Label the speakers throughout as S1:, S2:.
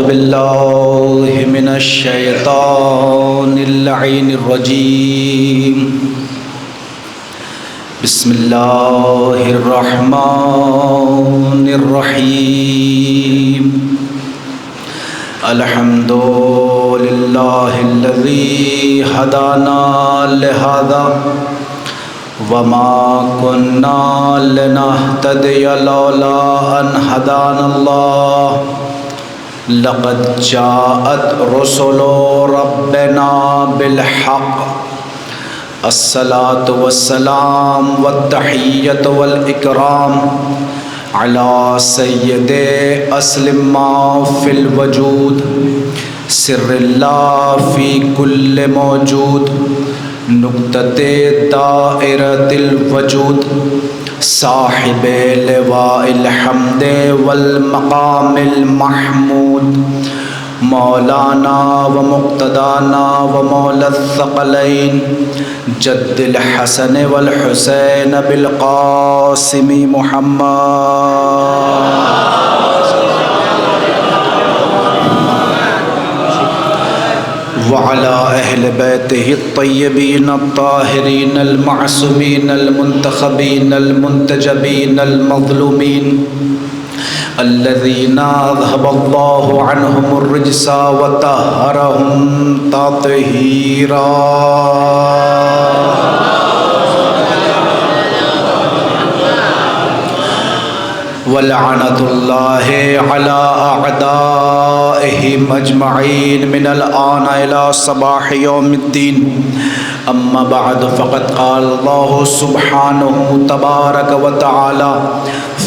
S1: باللہ من الشیطان اللعین الرجیم بسم اللہ الرحمن الرحیم الحمد للہ الذی ہدانا لہذا وما كنا لنهتدي لولا أن هدانا الله لقد جاءت رسل ربنا بالحق الصلاة والسلام والتحية والإكرام على سيد أسلم ما في الوجود سر الله في كل موجود نقطۃ دائرۃ الوجود صاحب لواء الحمد والمقام المحمود مولانا و مقتدانا و مولا الثقلین جد الحسن والحسین بالقاسم محمد وعلى أهل بيته الطيبين الطاهرين المعصومين المنتخبين المنتجبين المظلومين الذين أذهب الله عنهم الرجس وطهرهم تطهيرا ولعنة الله على أعدائهم أجمعين من الآن إلى صباح يوم الدين أما بعد فقد قال الله سبحانه تبارك وتعالى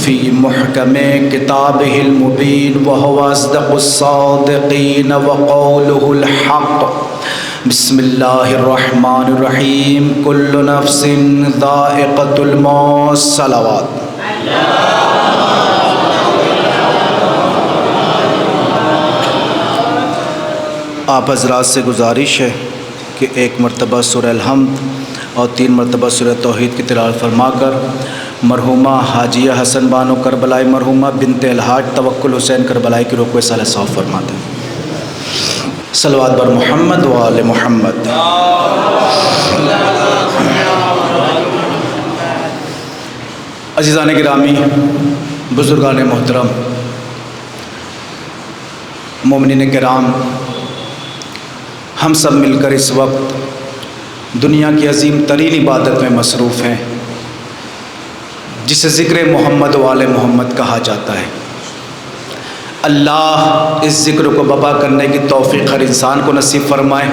S1: في محكم كتابه المبين وهو أصدق الصادقين وقوله الحق بسم الله الرحمن الرحيم كل نفس ذائقة الموت صلوات آپ حضرات سے گزارش ہے کہ ایک مرتبہ سورہ الحمد اور 3 مرتبہ سورہ توحید کی تلاوت فرما کر مرحومہ حاجیہ حسن بانو کربلائی مرحومہ بنت الحاج توکل حسین کربلائی کی روح کو اصالہ ثواب فرما دیں۔ صلوات بر محمد و آل محمد۔ عزیزان گرامی، بزرگان محترم، مومنین کرام، ہم سب مل کر اس وقت دنیا کی عظیم ترین عبادت میں مصروف ہیں جسے ذکر محمد و آل محمد کہا جاتا ہے۔ اللہ اس ذکر کو بپا کرنے کی توفیق ہر انسان کو نصیب فرمائے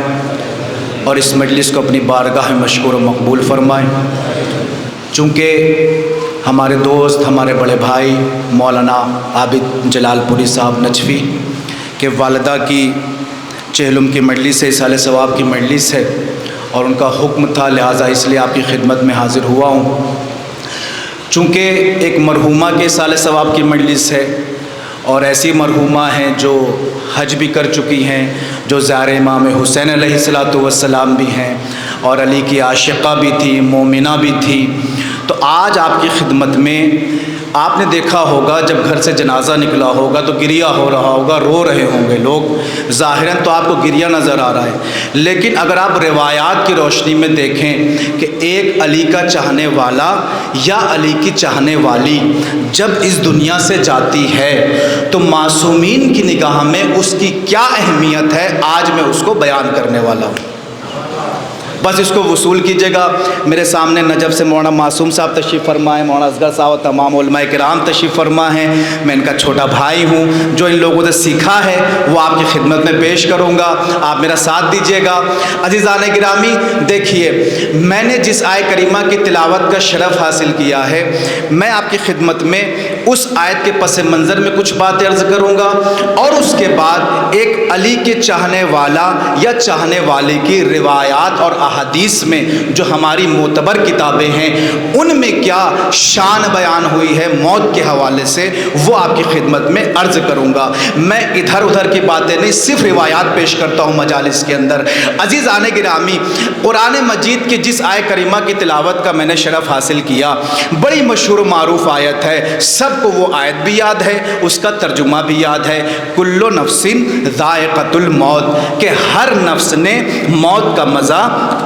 S1: اور اس مجلس کو اپنی بارگاہ میں مشکور و مقبول فرمائے۔ چونکہ ہمارے دوست، ہمارے بڑے بھائی مولانا عابد جلال پوری صاحب نجفی کے والدہ کی چہلم کی مجلس ہے، اصالہ ثواب کی مجلس ہے اور ان کا حکم تھا، لہٰذا اس لیے آپ کی خدمت میں حاضر ہوا ہوں۔ چونکہ ایک مرحومہ کے اصالہ ثواب کی مجلس ہے اور ایسی مرحومہ ہیں جو حج بھی کر چکی ہیں، جو زار امام حسین علیہ السلام بھی ہیں اور علی کی عاشقہ بھی تھی، مومنہ بھی تھی۔ تو آج آپ کی خدمت میں آپ نے دیکھا ہوگا جب گھر سے جنازہ نکلا ہوگا تو گریہ ہو رہا ہوگا، رو رہے ہوں گے لوگ، ظاہراً تو آپ کو گریہ نظر آ رہا ہے، لیکن اگر آپ روایات کی روشنی میں دیکھیں کہ ایک علی کا چاہنے والا یا علی کی چاہنے والی جب اس دنیا سے جاتی ہے تو معصومین کی نگاہ میں اس کی کیا اہمیت ہے، آج میں اس کو بیان کرنے والا ہوں۔ بس اس کو وصول کیجیے گا۔ میرے سامنے نجف سے مولانا معصوم صاحب تشریف فرما ہے، مولانا اصغر صاحب اور تمام علماء کرام تشریف فرما ہیں۔ میں ان کا چھوٹا بھائی ہوں، جو ان لوگوں سے سیکھا ہے وہ آپ کی خدمت میں پیش کروں گا، آپ میرا ساتھ دیجیے گا۔ عزیزان گرامی، دیکھیے میں نے جس آیت کریمہ کی تلاوت کا شرف حاصل کیا ہے، میں آپ کی خدمت میں اس آیت کے پس منظر میں کچھ باتیں عرض کروں گا اور اس کے بعد ایک علی کے چاہنے والا یا چاہنے والے کی روایات اور احادیث میں جو ہماری معتبر کتابیں ہیں ان میں کیا شان بیان ہوئی ہے موت کے حوالے سے، وہ آپ کی خدمت میں عرض کروں گا۔ میں ادھر ادھر کی باتیں نہیں، صرف روایات پیش کرتا ہوں مجالس کے اندر۔ عزیزان گرامی، قرآن مجید کی جس آیت کریمہ کی تلاوت کا میں نے شرف حاصل کیا، بڑی مشہور و معروف آیت ہے، سب سب کو وہ آیت بھی یاد ہے، اس کا ترجمہ بھی یاد ہے، کل نفس ذائقۃ الموت، کہ ہر نفس نے موت کا مزہ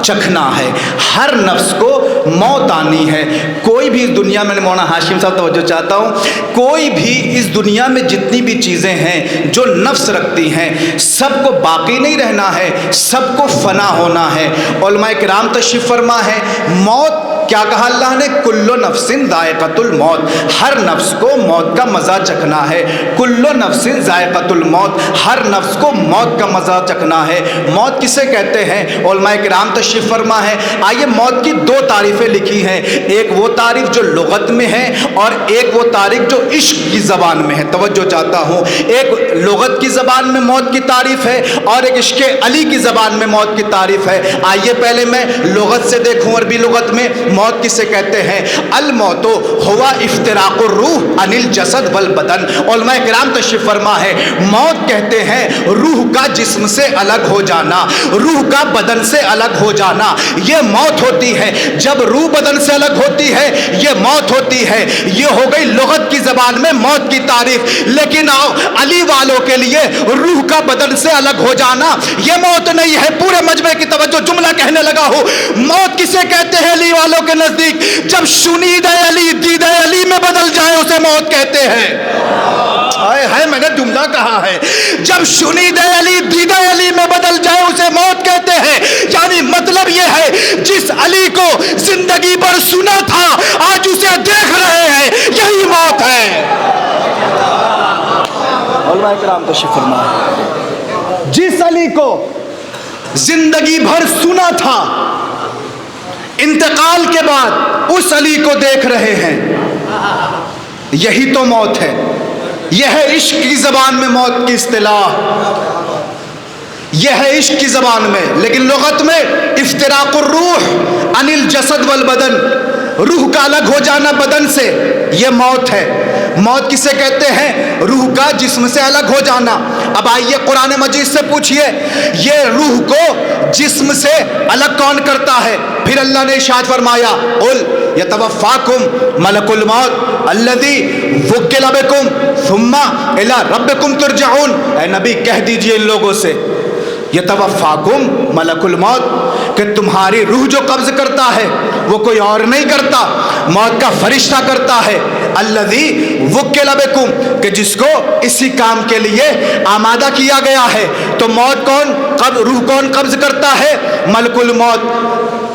S1: چکھنا ہے، ہر نفس کو موت آنی ہے۔ کوئی بھی اس دنیا میں، مولانا ہاشم صاحب توجہ چاہتا ہوں، کوئی بھی اس دنیا میں جتنی بھی چیزیں ہیں جو نفس رکھتی ہیں، سب کو باقی نہیں رہنا ہے، سب کو فنا ہونا ہے۔ علماء کرام تشریف فرما ہے، موت کیا کہا اللہ نے؟ کل نفس ذائقۃ الموت، ہر نفس کو موت کا مزہ چکھنا ہے۔ کل نفس ذائقۃ الموت، ہر نفس کو موت کا مزہ چکھنا ہے۔ موت کسے کہتے ہیں؟ علماء کرام تشریف فرما ہے، آئیے موت کی دو تعریفیں لکھی ہیں، ایک وہ تعریف جو لغت میں ہے اور ایک وہ تعریف جو عشق کی زبان میں ہے۔ توجہ چاہتا ہوں، ایک لغت کی زبان میں موت کی تعریف ہے اور ایک عشق علی کی زبان میں موت کی تعریف ہے۔ آئیے پہلے میں لغت سے دیکھوں، عربی لغت میں موت کسے کہتے ہیں؟ الموت ہوا افتراق الروح عن الجسد والبدن۔ علماء کرام تشریف فرما ہے، موت کہتے ہیں روح کا جسم سے الگ ہو جانا، روح کا بدن سے الگ ہو جانا، یہ موت ہوتی ہے۔ جب روح بدن سے الگ ہوتی ہے یہ موت ہوتی ہے۔ یہ ہو گئی لغت کی زبان میں موت کی تعریف۔ لیکن آؤ علی والوں کے لیے روح کا بدن سے الگ ہو جانا یہ موت نہیں ہے۔ پورے مجمع کی توجہ، جملہ کہنے لگا ہوں، موت کسے کہتے ہیں علی والوں کے نزدیک؟ جب شنید علی دید علی میں بدل جائے اسے موت کہتے ہیں۔ ہے میں نے جملہ کہا ہے، جب شنید علی دید علی میں بدل جائے اسے موت کہتے ہیں۔ یعنی مطلب یہ ہے جس علی کو زندگی بھر سنا تھا آج اسے دیکھ رہے ہیں، یہی موت ہے۔ علماء کرام تشریف فرمائے، جس علی کو زندگی بھر سنا تھا انتقال کے بعد اس علی کو دیکھ رہے ہیں، یہی تو موت ہے۔ یہ ہے عشق کی زبان میں موت کی اصطلاح، یہ ہے عشق کی زبان میں۔ لیکن لغت میں افتراق الروح عن الجسد والبدن، روح کا الگ ہو جانا بدن سے، یہ موت ہے۔ موت کسے کہتے ہیں؟ روح کا جسم سے الگ ہو جانا۔ اب آئیے قرآن مجید سے پوچھئے، یہ روح کو جسم سے الگ کون کرتا ہے؟ پھر اللہ نے ارشاد فرمایا، قل یتوفاکم ملک الموت الذی وکل بکم ثم الی ربکم ترجعون۔ اے نبی کہہ دیجئے ان لوگوں سے، یتوفاکم ملک الموت، کہ تمہاری روح جو قبض کرتا ہے وہ کوئی اور نہیں کرتا، موت کا فرشتہ کرتا ہے۔ الذی وکل بکم، کہ جس کو اسی کام کے لیے آمادہ کیا گیا ہے۔ تو موت کون، روح کون قبض کرتا ہے؟ ملک الموت۔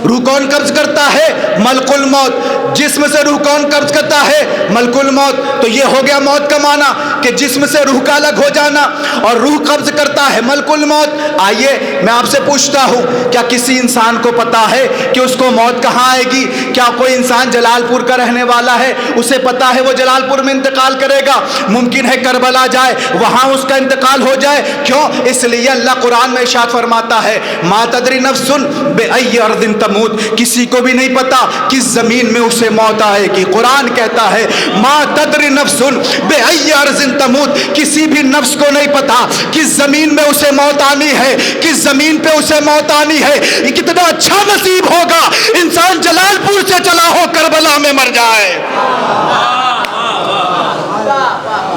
S1: روح کون قبض کرتا ہے؟ ملک الموت۔ جسم سے روح کون قبض کرتا ہے؟ ملک الموت۔ تو یہ ہو گیا موت کا معنی کہ جسم سے روح کا الگ ہو جانا، اور روح قبض کرتا ہے ملک الموت۔ آئیے میں آپ سے پوچھتا ہوں، کیا کسی انسان کو پتا ہے کہ اس کو موت کہاں آئے گی؟ کیا کوئی انسان جلال پور کا رہنے والا ہے، اسے پتا ہے وہ جلال پور میں انتقال کرے گا؟ ممکن ہے کربلا جائے، وہاں اس کا انتقال ہو جائے۔ کیوں؟ اس لیے اللہ قرآن میں ارشاد فرماتا ہے، ما تدری نفس بأی ارض تموت، کسی کو بھی نہیں پتا کس زمین میں اسے موت آئے گی۔ قرآن کہتا ہے ما تدری نفس بأی ارض تموت، کسی بھی نفس کو نہیں پتا کس زمین میں اسے موت آنی ہے، کس زمین پہ اسے موت آنی ہے۔ یہ کتنا اچھا نصیب ہوگا انسان جلال پور سے چلا ہو کربلا میں مر جائے۔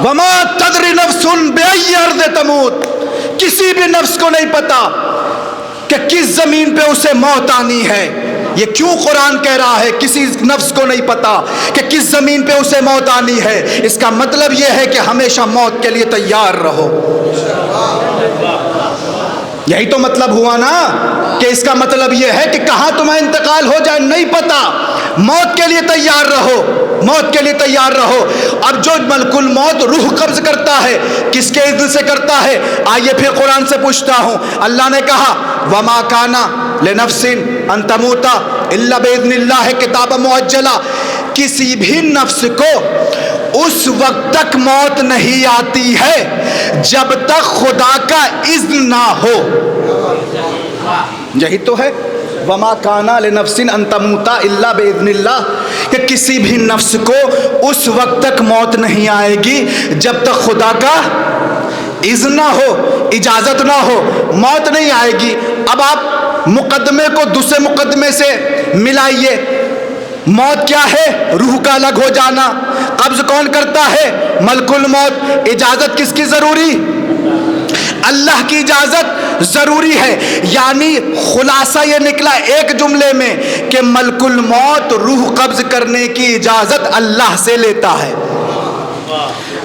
S1: وما تدری نفس بأی ارض تموت، کسی بھی نفس کو نہیں پتا کہ کس زمین پہ اسے موت آنی ہے۔ یہ کیوں قرآن کہہ رہا ہے کسی نفس کو نہیں پتا کہ کس زمین پہ اسے موت آنی ہے؟ اس کا مطلب یہ ہے کہ ہمیشہ موت کے لیے تیار رہو۔ یہی تو مطلب ہوا نا، کہ اس کا مطلب یہ ہے کہ کہاں تمہیں انتقال ہو جائے نہیں پتا، موت کے لیے تیار رہو، موت کے لیے تیار رہو۔ اب جو ملک الموت روح قبض کرتا ہے کس کے اذن سے کرتا ہے؟ آئیے پھر قرآن سے پوچھتا ہوں، اللہ نے کہا وما کان لنفس ان تموت الا باذن اللہ کتابا مؤجلا، کسی بھی نفس کو اس وقت تک موت نہیں آتی ہے جب تک خدا کا اذن نہ ہو۔ یہی تو ہے وما کان لنفس ان تموت الا باذن اللہ، کہ کسی بھی نفس کو اس وقت تک موت نہیں آئے گی جب تک خدا کا اذن نہ ہو، اجازت نہ ہو، موت نہیں آئے گی۔ اب آپ مقدمے کو دوسرے مقدمے سے ملائیے، موت کیا ہے؟ روح کا الگ ہو جانا. قبض کون کرتا ہے؟ ملک الموت. اجازت کس کی ضروری؟ اللہ کی اجازت ضروری ہے. یعنی خلاصہ یہ نکلا ایک جملے میں کہ ملک الموت روح قبض کرنے کی اجازت اللہ سے لیتا ہے.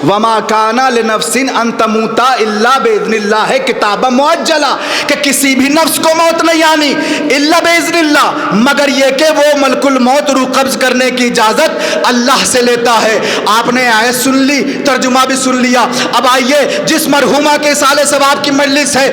S1: وما کان لنفس ان تموت الا باذن اللہ کتابا مؤجلا، کہ کسی بھی نفس کو موت نہیں آنی الا باذن اللہ، مگر یہ کہ وہ ملک الموت روح قبض کرنے کی اجازت اللہ سے لیتا ہے. آپ نے آیت سن لی، ترجمہ بھی سن لیا. اب آئیے جس مرحومہ کے سال ثواب کی مجلس ہے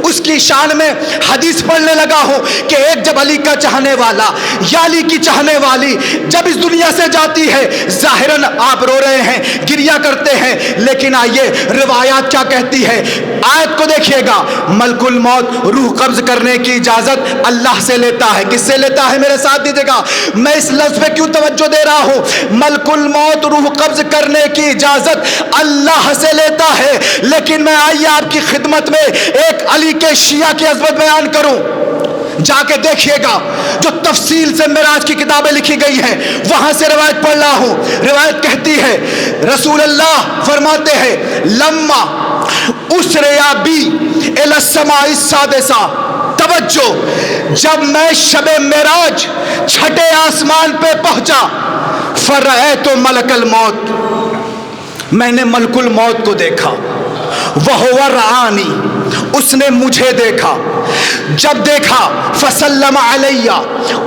S1: اس کی شان میں حدیث پڑھنے لگا ہوں کہ ایک جب علی کا چاہنے والا یا علی کی چاہنے والی جب اس دنیا سے جاتی ہے، ظاہراً آپ رو رہے ہیں، گریہ کرتے ہیں، لیکن آئیے روایات کیا کہتی ہے. آیت کو دیکھیے گا، ملک الموت روح قبض کرنے کی اجازت اللہ سے لیتا ہے. کس سے لیتا ہے؟ میرے ساتھ دیجیے گا. میں اس لفظ پہ کیوں توجہ دے رہا ہوں؟ ملک الموت روح قبض کرنے کی اجازت اللہ سے لیتا ہے. لیکن میں آئیے آپ کی خدمت میں ایک علی کے شیعہ کی عظمت بیان کروں. جا کے دیکھیے گا جو تفصیل سے معراج کی کتابیں لکھی گئی ہیں، وہاں سے روایت پڑھ رہا ہوں. روایت کہتی ہے رسول اللہ فرماتے ہیں لما اسریا بی الی السماء السادسہ، توجہ، جب میں شب معراج چھٹے آسمان پہ پہنچا، فرأیت ملک الموت، میں نے ملک الموت کو دیکھا، وہو رآنی، اس نے مجھے دیکھا. جب دیکھا فسلم علیہ،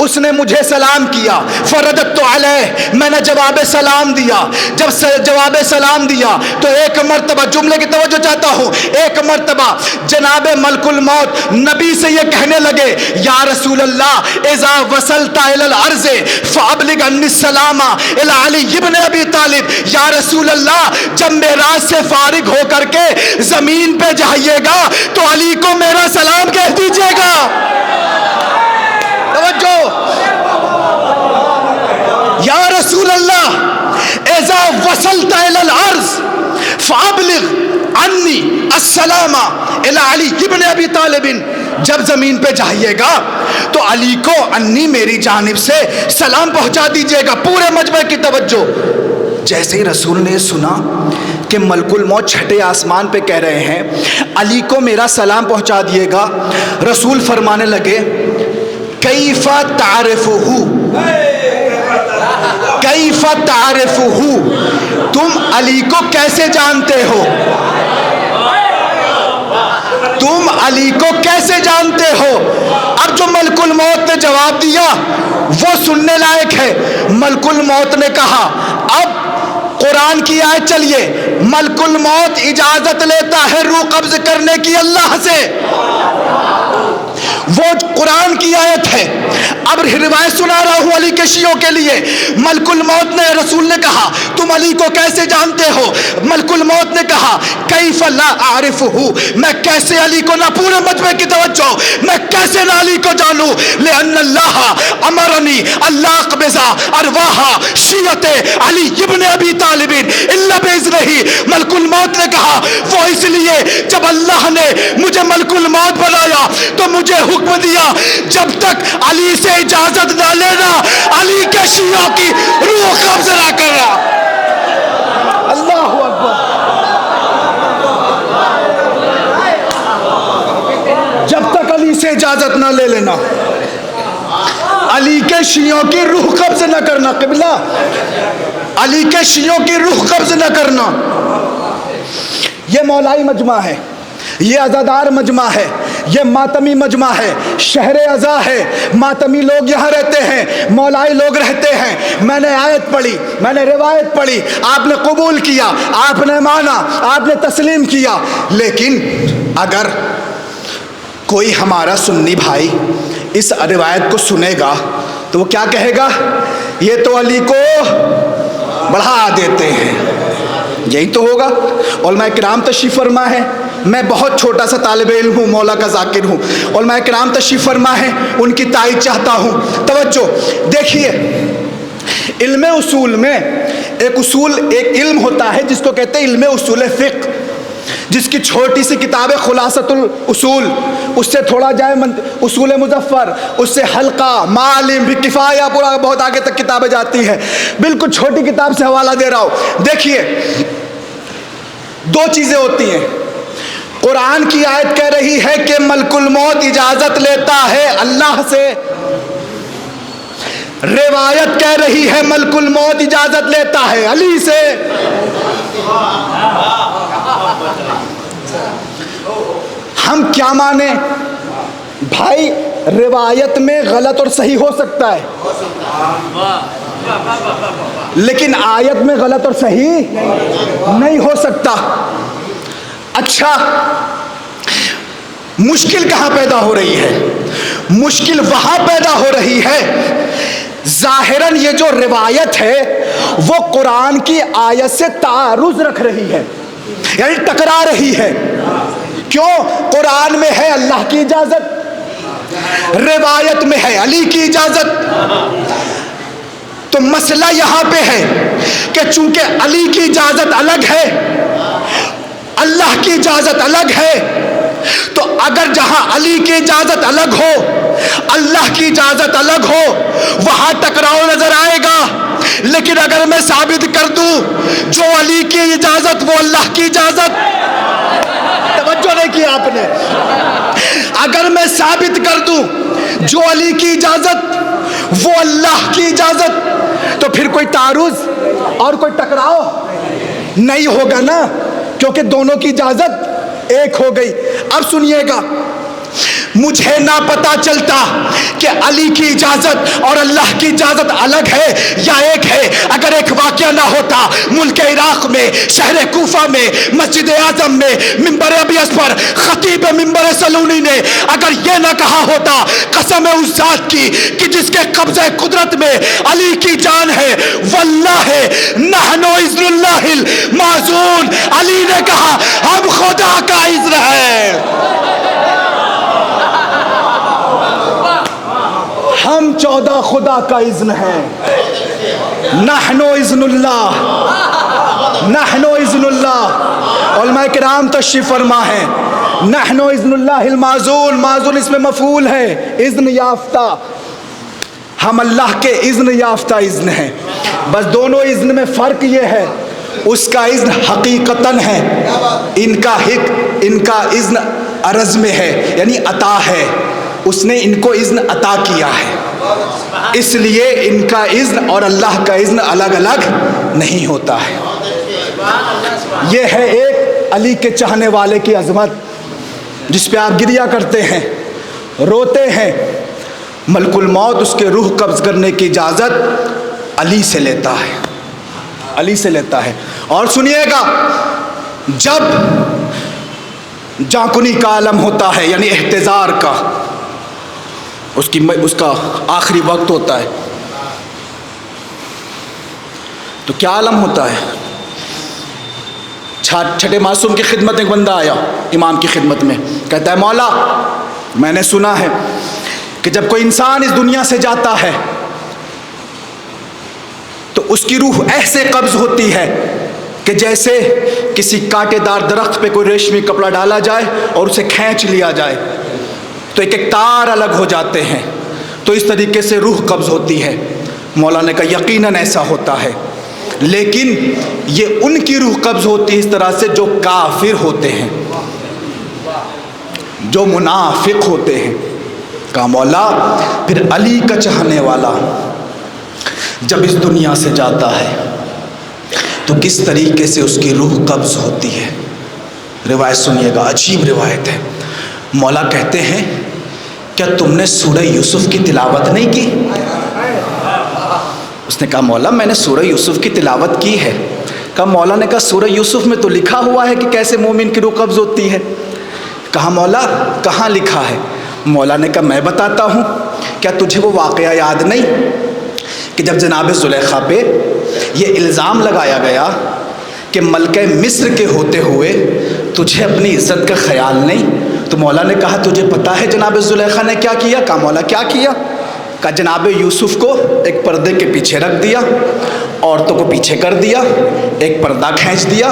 S1: اس نے مجھے سلام کیا، فرددت علیہ، میں نے جواب سلام دیا. جب جواب سلام دیا تو ایک مرتبہ، جملے کی توجہ چاہتا ہوں، ایک مرتبہ جناب ملک الموت نبی سے یہ کہنے لگے یا رسول اللہ اذا وصلت الی الارض فابلغ عنی السلام الی علی ابن ابی طالب. یا رسول اللہ جب معراج سے فارغ ہو کر کے زمین پہ جائیے گا تو علی کو میرا سلام کہہ دیجیے گا. توجہ، یا رسول اللہ اذا وصلت الی الارض فابلغ عنی السلام الی علی ابن ابی طالب، جب زمین پہ جائیے گا تو علی کو انی میری جانب سے سلام پہنچا دیجیے گا. پورے مجمع کی توجہ. جیسے ہی رسول نے سنا کہ ملک الموت چھٹے آسمان پہ کہہ رہے ہیں علی کو میرا سلام پہنچا دیے گا، رسول فرمانے لگے کیف تعرفہ، کیف تعرفہ، تم علی کو کیسے جانتے ہو؟ تم علی کو کیسے جانتے ہو؟ اب جو ملک الموت نے جواب دیا وہ سننے لائق ہے. ملک الموت نے کہا، اب قرآن کی آیت چلیے، ملک الموت اجازت لیتا ہے روح قبض کرنے کی اللہ سے، وہ قرآن کی آیت ہے. اب روایت سنا رہا ہوں علی کے شیعوں کے لیے. ملک الموت نے، رسول نے کہا تم علی کو کیسے جانتے ہو؟ ملک الموت نے کہا کیف لا اعرفہ، میں کیسے علی کو، نہ پورے مجمع کی توجہ، میں کیسے نہ علی کو جانوں؟ لأن اللہ امرنی اللہ اقبض ارواح شیعت علی ابن ابی طالب الا باذنہ. ملک الموت نے کہا وہ اس لیے جب اللہ نے مجھے ملک الموت بنایا تو مجھے حکم دیا جب تک علی سے اجازت نہ لینا علی کے شیعوں کی روح قبض نہ کرنا. اللہ اکبر. جب تک علی سے اجازت نہ لے لینا علی کے شیعوں کی روح قبض نہ کرنا. قبلہ، علی کے شیعوں کی روح قبض نہ کرنا. یہ مولائی مجمع ہے، یہ عزادار مجمع ہے، یہ ماتمی مجمع ہے، شہر عزا ہے، ماتمی لوگ یہاں رہتے ہیں، مولائی لوگ رہتے ہیں. میں نے آیت پڑھی، میں نے روایت پڑھی، آپ نے قبول کیا، آپ نے مانا، آپ نے تسلیم کیا. لیکن اگر کوئی ہمارا سنی بھائی اس روایت کو سنے گا تو وہ کیا کہے گا؟ یہ تو علی کو بڑھا دیتے ہیں. یہی تو ہوگا. علماء کرام تشریف فرما ہے، میں بہت چھوٹا سا طالب علم ہوں، مولا کا ذاکر ہوں. علماء کرام تشریف فرما ہے، ان کی تائید چاہتا ہوں. توجہ دیکھیے، علم اصول میں ایک علم ہوتا ہے جس کو کہتے ہیں علم اصول فقہ.
S2: جس کی چھوٹی سی کتاب ہے خلاصۃ الاصول، اس سے تھوڑا جائے اصول مظفر، اس سے حلقہ، معالم بھی، کفایہ، پورا بہت آگے تک کتابیں جاتی ہیں، بالکل چھوٹی کتاب سے حوالہ دے رہا ہوں۔ دیکھیے دو چیزیں ہوتی ہیں، قرآن کی آیت کہہ رہی ہے کہ ملک الموت اجازت لیتا ہے اللہ سے، روایت کہہ رہی ہے ملک الموت اجازت لیتا ہے علی سے۔ ہم کیا مانیں بھائی؟ روایت میں غلط اور صحیح ہو سکتا ہے، لیکن آیت میں غلط اور صحیح نہیں ہو سکتا۔ اچھا، مشکل کہاں پیدا ہو رہی ہے؟ مشکل وہاں پیدا ہو رہی ہے ظاہراً یہ جو روایت ہے وہ قرآن کی آیت سے تعارض رکھ رہی ہے، یعنی ٹکرا رہی ہے۔ کیوں؟ قرآن میں ہے اللہ کی اجازت، روایت میں ہے علی کی اجازت۔ تو مسئلہ یہاں پہ ہے کہ چونکہ علی کی اجازت الگ ہے، اللہ کی اجازت الگ ہے، تو اگر جہاں علی کی اجازت الگ ہو، اللہ کی اجازت الگ ہو، وہاں ٹکراؤ نظر آئے گا۔ لیکن اگر میں ثابت کر دوں جو علی کی اجازت وہ اللہ کی اجازت، توجہ نہیں کی آپ نے، اگر میں ثابت کر دوں جو علی کی اجازت وہ اللہ کی اجازت، تو پھر کوئی تعارض اور کوئی ٹکراؤ نہیں ہوگا نا، کیونکہ دونوں کی اجازت ایک ہو گئی۔ اب سنیے گا، مجھے نہ پتا چلتا کہ علی کی اجازت اور اللہ کی اجازت الگ ہے یا ایک ہے اگر ایک واقعہ نہ ہوتا ملک عراق میں، شہر کوفہ میں، مسجد اعظم میں، منبر ابیض پر خطیب منبر سلونی نے اگر یہ نہ کہا ہوتا قسم اس ذات کی کہ جس کے قبضہ قدرت میں علی کی جان ہے، واللہ نحن اذن اللہ المعزون، علی نے کہا ہم خدا کا اذن ہے، ہم 14 خدا کا اذن ہے، نحن اذن اللہ، نحن اذن اللہ۔ علماء کرام تشریف فرما ہے، نحن اذن اللہ المعزون، معزون اس میں مفعول ہے، اذن یافتہ، ہم اللہ کے اذن یافتہ اذن ہیں۔ بس دونوں اذن میں فرق یہ ہے، اس کا اذن حقیقتاً ہے، ان کا اذن عرض میں ہے، یعنی عطا ہے، اس نے ان کو اذن عطا کیا ہے، اس لیے ان کا اذن اور اللہ کا اذن الگ الگ نہیں ہوتا ہے۔ یہ ہے ایک علی کے چاہنے والے کی عظمت جس پہ آپ گریہ کرتے ہیں، روتے ہیں۔ ملک الموت اس کے روح قبض کرنے کی اجازت علی سے لیتا ہے، علی سے لیتا ہے۔ اور سنیے گا، جب جاکنی کا عالم ہوتا ہے یعنی احتضار کا، اس کا آخری وقت ہوتا ہے، تو کیا عالم ہوتا ہے؟ چھٹے معصوم کی خدمت میں ایک بندہ آیا امام کی خدمت میں، کہتا ہے مولا میں نے سنا ہے کہ جب کوئی انسان اس دنیا سے جاتا ہے تو اس کی روح ایسے قبض ہوتی ہے کہ جیسے کسی کانٹے دار درخت پہ کوئی ریشمی کپڑا ڈالا جائے اور اسے کھینچ لیا جائے تو ایک ایک تار الگ ہو جاتے ہیں، تو اس طریقے سے روح قبض ہوتی ہے۔ مولا نے کہا یقیناً ایسا ہوتا ہے، لیکن یہ ان کی روح قبض ہوتی ہے اس طرح سے جو کافر ہوتے ہیں، جو منافق ہوتے ہیں۔ کہا مولا پھر علی کا چاہنے والا جب اس دنیا سے جاتا ہے تو کس طریقے سے اس کی روح قبض ہوتی ہے؟ روایت سنیے گا، عجیب روایت ہے۔ مولا کہتے ہیں کیا تم نے سورہ یوسف کی تلاوت نہیں کی؟ اس نے کہا مولا میں نے سورہ یوسف کی تلاوت کی ہے۔ کہا مولا نے کہا سورہ یوسف میں تو لکھا ہوا ہے کہ کیسے مومن کی روح قبض ہوتی ہے۔ کہا مولا کہاں لکھا ہے؟ مولا نے کہا میں بتاتا ہوں، کیا تجھے وہ واقعہ یاد نہیں کہ جب جناب زلیخا پہ یہ الزام لگایا گیا کہ ملکہ مصر کے ہوتے ہوئے تجھے اپنی عزت کا خیال نہیں؟ تو مولا نے کہا تجھے پتا ہے جناب زلیخا نے کیا کیا؟ کہا مولا کیا کیا؟ کہا جناب یوسف کو ایک پردے کے پیچھے رکھ دیا
S1: عورتوں کو پیچھے کر دیا، ایک پردہ کھینچ دیا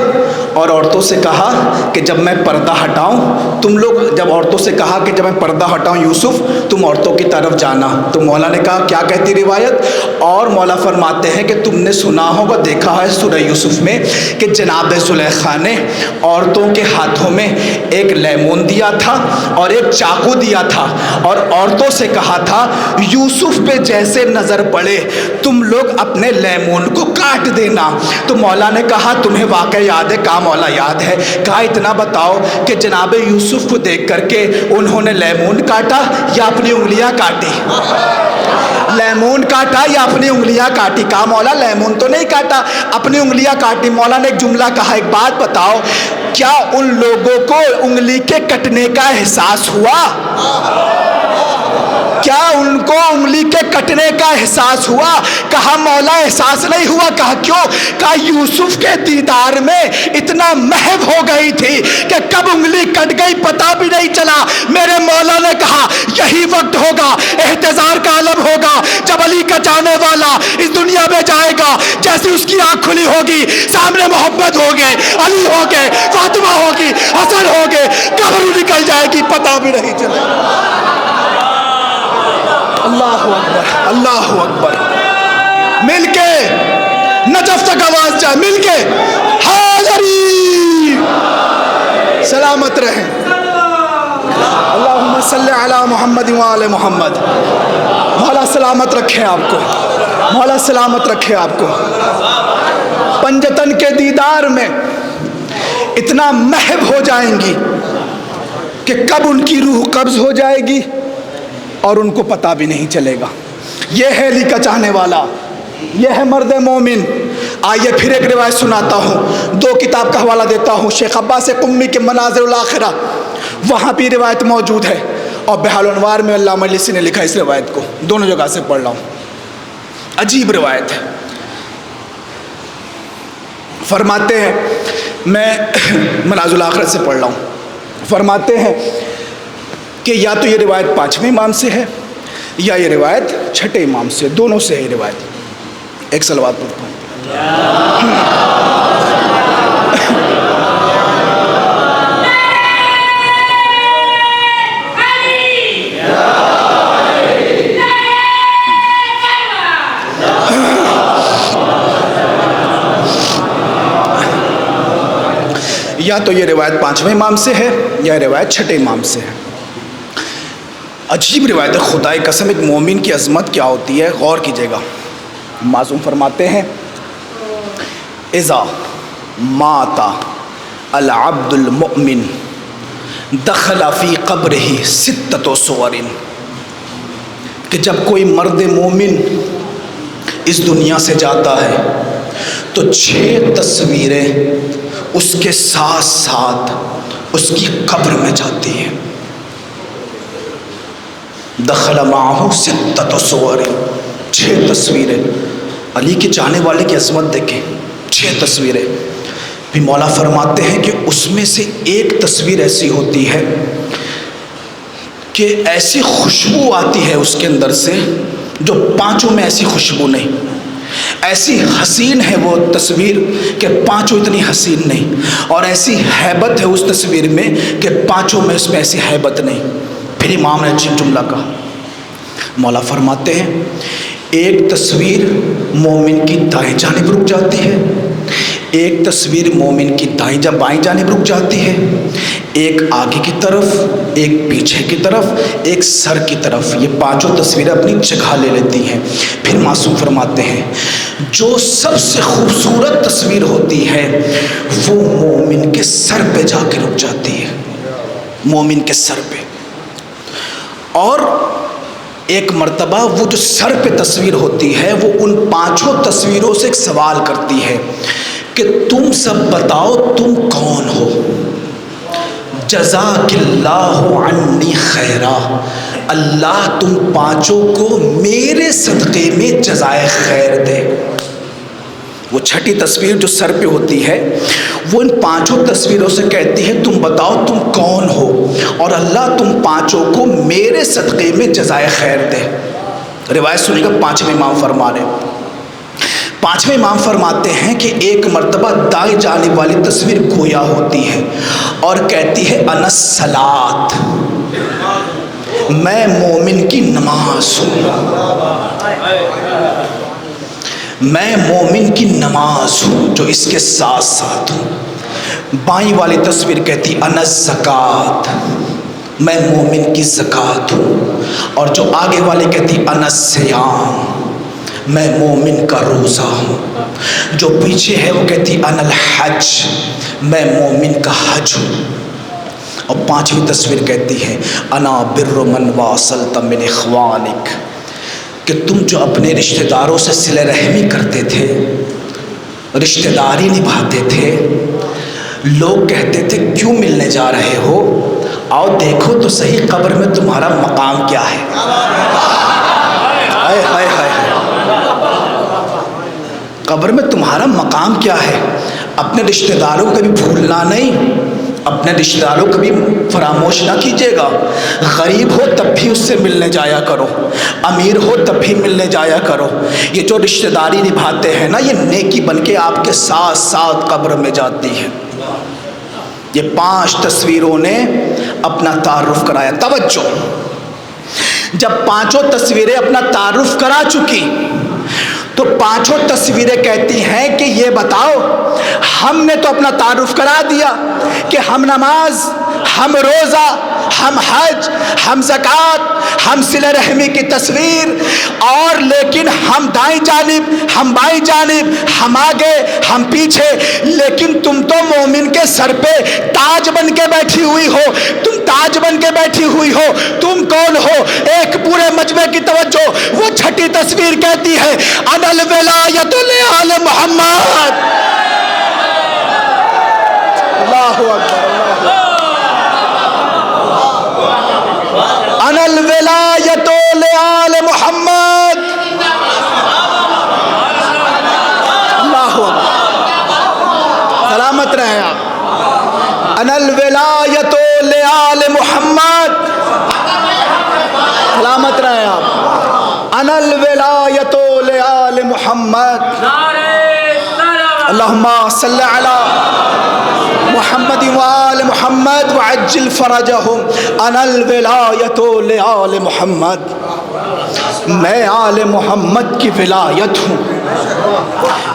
S1: اور عورتوں سے کہا کہ جب میں پردہ ہٹاؤں تم لوگ، جب عورتوں سے کہا کہ جب میں پردہ ہٹاؤں یوسف تم عورتوں کی طرف جانا، تو مولا نے کہا کیا کہتی روایت؟ اور مولا فرماتے ہیں کہ تم نے سنا ہوگا، دیکھا ہے سورہ یوسف میں کہ جناب زلیخا نے عورتوں کے ہاتھوں میں ایک لیمون دیا تھا اور ایک چاقو دیا تھا اور عورتوں سے کہا تھا یوسف پہ جیسے نظر پڑے تم لوگ اپنے لیمون کو کاٹ دینا۔ تو مولا نے کہا تمہیں واقعہ یاد ہے؟ کہا مولا یاد ہے۔ کہا اتنا بتاؤ کہ جناب یوسف کو دیکھ کر کے انہوں نے لیمون کاٹا یا اپنی انگلیاں کاٹی؟ لیمون کاٹا یا اپنی انگلیاں کاٹی؟ کہا مولا لیمون تو نہیں کاٹا، اپنی انگلیاں کاٹی۔ مولا نے ایک جملہ کہا، ایک بات بتاؤ، کیا ان لوگوں کو انگلی کے کٹنے کا احساس ہوا؟ کیا ان کو انگلی کے کٹنے کا احساس ہوا؟ کہا مولا احساس نہیں ہوا۔ کہا کیوں؟ کہا یوسف کے دیدار میں اتنا محو ہو گئی تھی کہ کب انگلی کٹ گئی پتہ بھی نہیں چلا۔ میرے مولا نے کہا یہی وقت ہوگا، احتضار کا عالم ہوگا، جب علی کا جانے والا اس دنیا میں جائے گا، جیسے اس کی آنکھ کھلی ہوگی سامنے محمد ہوگے، علی ہوگے، فاطمہ ہوگی، حسن ہوگے، قبر نکل جائے گی پتہ بھی نہیں چلے گا۔ اللہ اکبر، اللہ اکبر۔ مل کے نجف تک آواز جائے، مل کے حاضری، سلامت رہیں۔ اللہم صلی علی محمد وآل محمد۔ مولا سلامت رکھے آپ کو، مولا سلامت رکھے آپ کو۔ پنجتن کے دیدار میں اتنا محب ہو جائیں گی کہ کب ان کی روح قبض ہو جائے گی اور ان کو پتہ بھی نہیں چلے گا۔ یہ ہے علی کا چاہنے والا، یہ ہے مرد مومن۔ آئیے پھر ایک روایت سناتا ہوں، دو کتاب کا حوالہ دیتا ہوں، شیخ عباس قمی کے مناظر الاخرہ، وہاں بھی روایت موجود ہے، اور بحال الانوار میں علامہ مجلسی نے لکھا اس روایت کو، دونوں جگہ سے پڑھ رہا ہوں، عجیب روایت ہے۔ فرماتے ہیں، میں مناظر الاخرہ سے پڑھ رہا ہوں، فرماتے ہیں کہ یا تو یہ روایت 5ویں امام سے ہے یا یہ روایت 6 امام سے، دونوں سے ہے یہ روایت۔ ایک صلوات پڑھتا ہوں۔ یا تو یہ روایت 5ویں امام سے ہے یا روایت 6 امام سے ہے۔ عجیب روایت ہے، خدائے قسم، ایک مومن کی عظمت کیا ہوتی ہے، غور کیجئے گا۔ معصوم فرماتے ہیں اذا مات العبد المؤمن دخل فی قبرہ 6 صور، کہ جب کوئی مرد مومن اس دنیا سے جاتا ہے تو 6 تصویریں اس کے ساتھ ساتھ اس کی قبر میں جاتی ہیں۔ دخل معہ 6 صور، 6 تصویریں۔ علی کے چاہنے والے کی عظمت دیکھیں، 6 تصویریں۔ بھی مولا فرماتے ہیں کہ اس میں سے ایک تصویر ایسی ہوتی ہے کہ ایسی خوشبو آتی ہے اس کے اندر سے جو 5 میں ایسی خوشبو نہیں، ایسی حسین ہے وہ تصویر کہ 5 اتنی حسین نہیں، اور ایسی ہیبت ہے اس تصویر میں کہ 5 میں اس میں ایسی ہیبت نہیں۔ پھر امام نے عجیب جملہ کہا، مولا فرماتے ہیں ایک تصویر مومن کی دائیں جانب رک جاتی ہے، ایک تصویر مومن کی بائیں جانب رک جاتی ہے، ایک آگے کی طرف، ایک پیچھے کی طرف، ایک سر کی طرف، یہ 5 تصویریں اپنی جگہ لے لیتی ہیں۔ پھر معصوم فرماتے ہیں جو سب سے خوبصورت تصویر ہوتی ہے وہ مومن کے سر پہ جا کے رک جاتی ہے، مومن کے سر پہ۔ اور ایک مرتبہ وہ جو سر پہ تصویر ہوتی ہے وہ ان 5 تصویروں سے ایک سوال کرتی ہے کہ تم سب بتاؤ تم کون ہو؟ جزاک اللہ عنی خیرا، اللہ تم 5 کو میرے صدقے میں جزائے خیر دے۔ وہ 6ٹھی تصویر جو سر پہ ہوتی ہے وہ ان 5 تصویروں سے کہتی ہے تم بتاؤ تم کون ہو، اور اللہ تم 5 کو میرے صدقے میں جزائے خیر دے۔ روایت سنی گا 5ویں امام فرما رہے،
S2: پانچویں امام فرماتے ہیں کہ ایک مرتبہ دائیں جانب والی تصویر گویا ہوتی ہے اور کہتی ہے انا الصلاۃ، میں مومن کی نماز ہوں، میں مومن کی نماز ہوں جو اس کے ساتھ ساتھ ہوں۔ بائیں والی تصویر کہتی انا الزکوٰۃ، میں مومن کی زکوٰۃ ہوں، اور جو آگے والی کہتی انا الصیام، میں مومن کا روزہ ہوں، جو پیچھے ہے وہ کہتی انا الحج، میں مومن کا حج ہوں، اور پانچویں تصویر کہتی ہے انا بر من واصلت من اخوانک، کہ تم جو اپنے رشتہ داروں سے صلہ رحمی کرتے تھے، رشتہ داری نبھاتے تھے، لوگ کہتے تھے کیوں ملنے جا رہے ہو، آؤ دیکھو تو صحیح قبر میں تمہارا مقام کیا ہے۔ ہائے ہائے ہائے، قبر میں تمہارا مقام کیا ہے۔ اپنے رشتہ داروں کو کبھی بھولنا نہیں، اپنے رشتہ داروں کو کبھی فراموش نہ کیجیے گا۔ غریب ہو تب بھی اس سے ملنے جایا کرو، امیر ہو تب بھی ملنے جایا کرو۔ یہ جو رشتہ داری نبھاتے ہیں نا، یہ نیکی بن کے آپ کے ساتھ ساتھ قبر میں جاتی ہے۔ یہ پانچ تصویروں نے اپنا تعارف کرایا۔ توجہ، جب پانچوں تصویریں اپنا تعارف کرا چکی تو پانچوں تصویریں کہتی ہیں کہ یہ بتاؤ، ہم نے تو اپنا تعارف کرا دیا کہ ہم نماز، ہم روزہ، ہم حج، ہم زکوٰۃ، ہم صلہ رحمی کی تصویر، اور لیکن ہم دائیں جانب، ہم بائیں جانب، ہم آگے، ہم پیچھے، لیکن تم تو مومن کے سر پہ تاج بن کے بیٹھی ہوئی ہو، تم تاج بن کے بیٹھی ہوئی ہو، تم کون ہو؟ ایک پورے مجمع کی توجہ، وہ چھٹی تصویر کہتی ہے انا الولایۃ لآل محمد۔ اللہ اکبر، انا الولایۃ لآل محمد۔ اللہ اکبر، سلامت رہیں آپ۔ انا الولایۃ لآل محمد، سلامت رہیں آپ۔ انا الولایۃ لآل محمد، اللہم صلی علی محمد وآل محمد وعجل فرجہم۔ انا الولایۃ لآل محمد، میں آل محمد کی ولایت ہوں،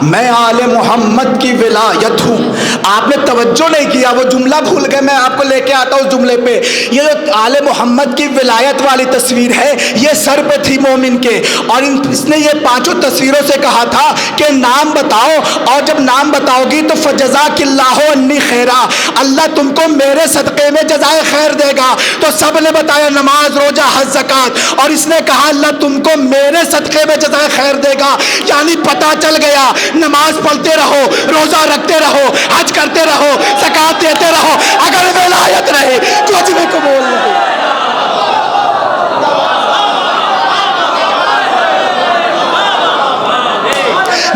S2: میں آل محمد کی ولایت ہوں۔ آپ نے توجہ نہیں کیا، وہ جملہ بھول گئے، میں آپ کو لے کے آتا ہوں اس جملے پہ۔ یہ جو آل محمد کی ولایت والی تصویر ہے، یہ سر پہ تھی مومن کے، اور اس نے یہ پانچوں تصویروں سے کہا تھا کہ نام بتاؤ، اور جب نام بتاؤ گی تو فجزاک اللہ انی خیرا، اللہ تم کو میرے صدقے میں جزائے خیر دے گا۔ تو سب نے بتایا نماز، روزہ، حج، زکوٰۃ، اور اس نے کہا اللہ تم کو میرے صدقے میں جزائے خیر دے گا، یعنی پتہ چل گیا نماز پڑھتے رہو، روزہ رکھتے رہو، حج کرتے رہو، زکوٰۃ دیتے رہو، اگر ولایت رہے کچھ بھی قبول نہیں۔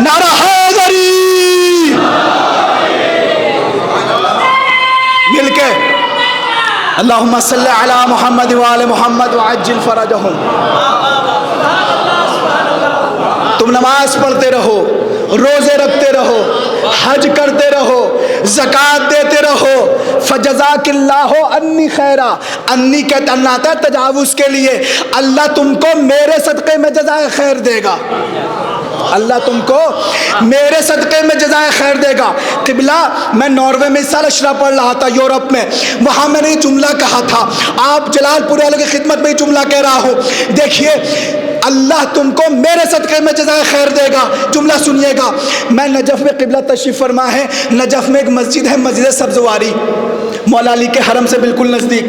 S2: نعرہ حیدری، مل کے اللہم صلی علی محمد وآل محمد وعجل فرجہم۔ تم نماز پڑھتے رہو، روزے رکھتے رہو، حج کرتے رہو، زکوٰۃ دیتے رہو، فجزاک اللہ انی خیرا، انی کہتا اللہ آتا ہے تجاوز کے لیے، اللہ تم کو میرے صدقے میں جزائے خیر دے گا، اللہ تم کو میرے صدقے میں جزائے خیر دے گا۔ قبلہ، میں ناروے میں اس سال اشرا پڑھ رہا تھا، یورپ میں، وہاں میں نے یہ جملہ کہا تھا، آپ جلال پور والوں کی خدمت میں یہ جملہ کہہ رہا ہوں، دیکھیے اللہ تم کو میرے صدقے میں جزائے خیر دے گا۔ جملہ سنیے گا، میں نجف میں قبلہ تشریف فرما ہے، نجف میں ایک مسجد ہے، مسجد سبزواری، مولا علی کے حرم سے بالکل نزدیک،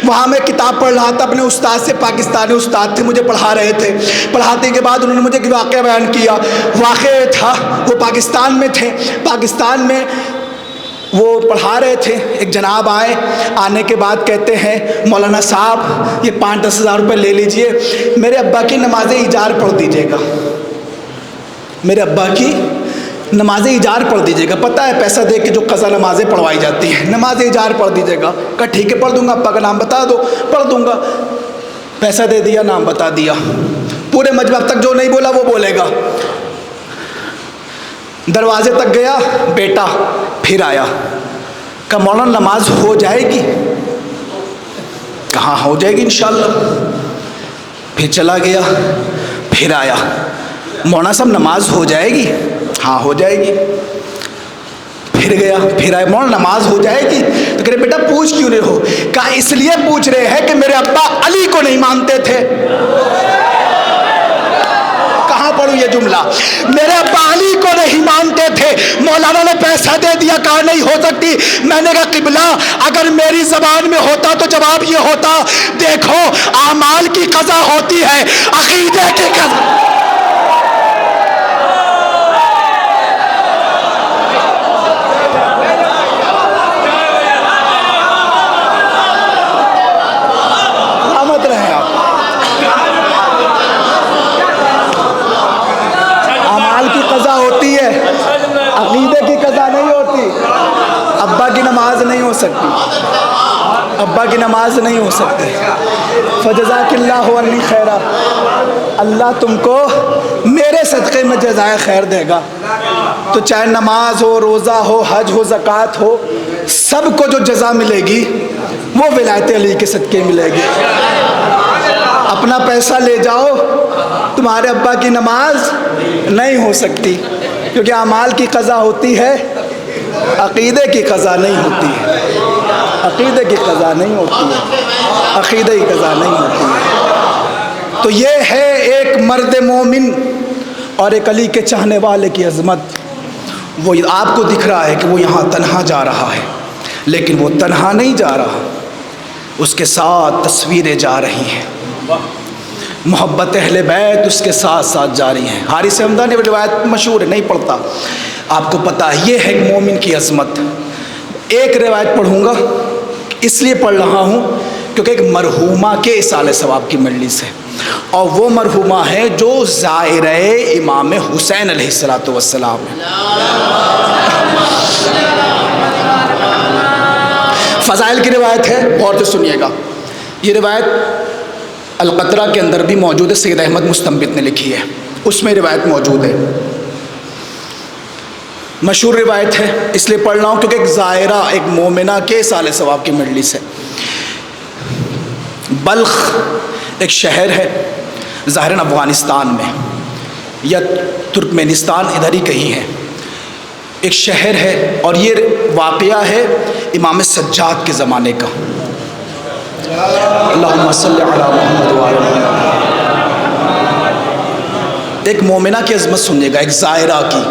S2: وہاں میں کتاب پڑھ رہا تھا اپنے استاد سے، پاکستانی استاد تھے، مجھے پڑھا رہے تھے، پڑھاتے کے بعد انہوں نے مجھے ایک واقعہ بیان کیا۔ واقعہ تھا وہ پاکستان میں تھے، پاکستان میں وہ پڑھا رہے تھے، ایک جناب آئے، آنے کے بعد کہتے ہیں مولانا صاحب یہ 5-10 ہزار روپے لے لیجئے، میرے ابا کی نماز ایجار پڑھ دیجئے گا، میرے ابا کی نماز ایجار پڑھ دیجئے گا، پتہ ہے پیسہ دے کے جو قضا نمازیں پڑھوائی جاتی ہیں، نماز ایجار پڑھ دیجئے گا۔ کہا ٹھیک ہے پڑھ دوں گا، ابا کا نام بتا دو، پڑھ دوں گا۔ پیسہ دے دیا، نام بتا دیا، پورے مجمع تک جو نہیں بولا وہ بولے گا۔
S1: دروازے تک گیا بیٹا، پھر آیا، کہا مولانا نماز ہو جائے گی؟ کہاں ہو جائے گی انشاءاللہ۔ پھر چلا گیا، پھر آیا، مولانا صاحب نماز ہو جائے گی؟ ہاں ہو جائے گی۔ پھر گیا، پھر آیا، مولانا نماز ہو جائے گی؟ تو کہہ رہے بیٹا پوچھ کیوں رہے ہو؟ کہا اس لیے پوچھ رہے ہیں کہ میرے ابا علی کو نہیں مانتے تھے۔ کہاں پڑھوں یہ جملہ؟ میرے ابا علی کو نہیں مانتے تھے، مولانا نے پیسہ دے دیا، کہا نہیں ہو سکتی۔ میں نے کہا قبلہ اگر میری زبان میں ہوتا تو جواب یہ ہوتا، دیکھو اعمال کی قضا ہوتی ہے، عقیدے کی قضا۔ سلامت رہیں آپ۔ اعمال کی قضا ہوتی ہے، عقیدے کی قضا نہیں ہوتی۔ ابا کی نماز نہیں ہو سکتی، ابا کی نماز نہیں ہو سکتی۔ فجزاک اللہ عنی خیرا، اللہ تم کو میرے صدقے میں جزائے خیر دے گا۔ تو چاہے نماز ہو، روزہ ہو، حج ہو، زکوٰۃ ہو، سب کو جو جزا ملے گی وہ ولایت علی کے صدقے ملے گی۔ اپنا پیسہ لے جاؤ، تمہارے ابا کی نماز نہیں ہو سکتی، کیونکہ اعمال کی قضا ہوتی ہے، عقیدے کی قضا نہیں ہوتی ہے، عقیدے کی قضا نہیں ہوتی ہے، عقیدے کی قضا نہیں ہوتی ہے۔ تو یہ ہے ایک مرد مومن اور ایک علی کے چاہنے والے کی عظمت۔ وہ آپ کو دکھ رہا ہے کہ وہ یہاں تنہا جا رہا ہے، لیکن وہ تنہا نہیں جا رہا، اس کے ساتھ تصویریں جا رہی ہیں، محبت اہل بیت اس کے ساتھ ساتھ جاری ہیں۔ حارث حمدانی روایت مشہور ہے، نہیں پڑھتا، آپ کو پتہ ہے۔ یہ ہے ایک مومن کی عظمت۔ ایک روایت پڑھوں گا، اس لیے پڑھ رہا ہوں کیونکہ ایک مرحومہ کے اصالہ ثواب کی مجلس ہے، اور وہ مرحومہ ہے جو زائرہ امام حسین علیہ السلام ہے۔ فضائل کی روایت ہے، غور سے سنیے گا۔ یہ روایت القطرہ کے اندر بھی موجود ہے، سید احمد مستنبط نے لکھی ہے، اس میں روایت موجود ہے، مشہور روایت ہے، اس لیے پڑھ رہا ہوں کیونکہ ایک زائرہ، ایک مومنہ کے سال ثواب کی مجلس ہے۔ بلخ ایک شہر ہے، ظاہراً افغانستان میں یا ترکمانستان، ادھر ہی کہیں ہے، ایک شہر ہے، اور یہ واقعہ ہے امام سجاد کے زمانے کا۔ اللہم صلی علی محمد وعلی محمد۔ ایک مومنہ کی عظمت سنیے گا، ایک زائرہ کی۔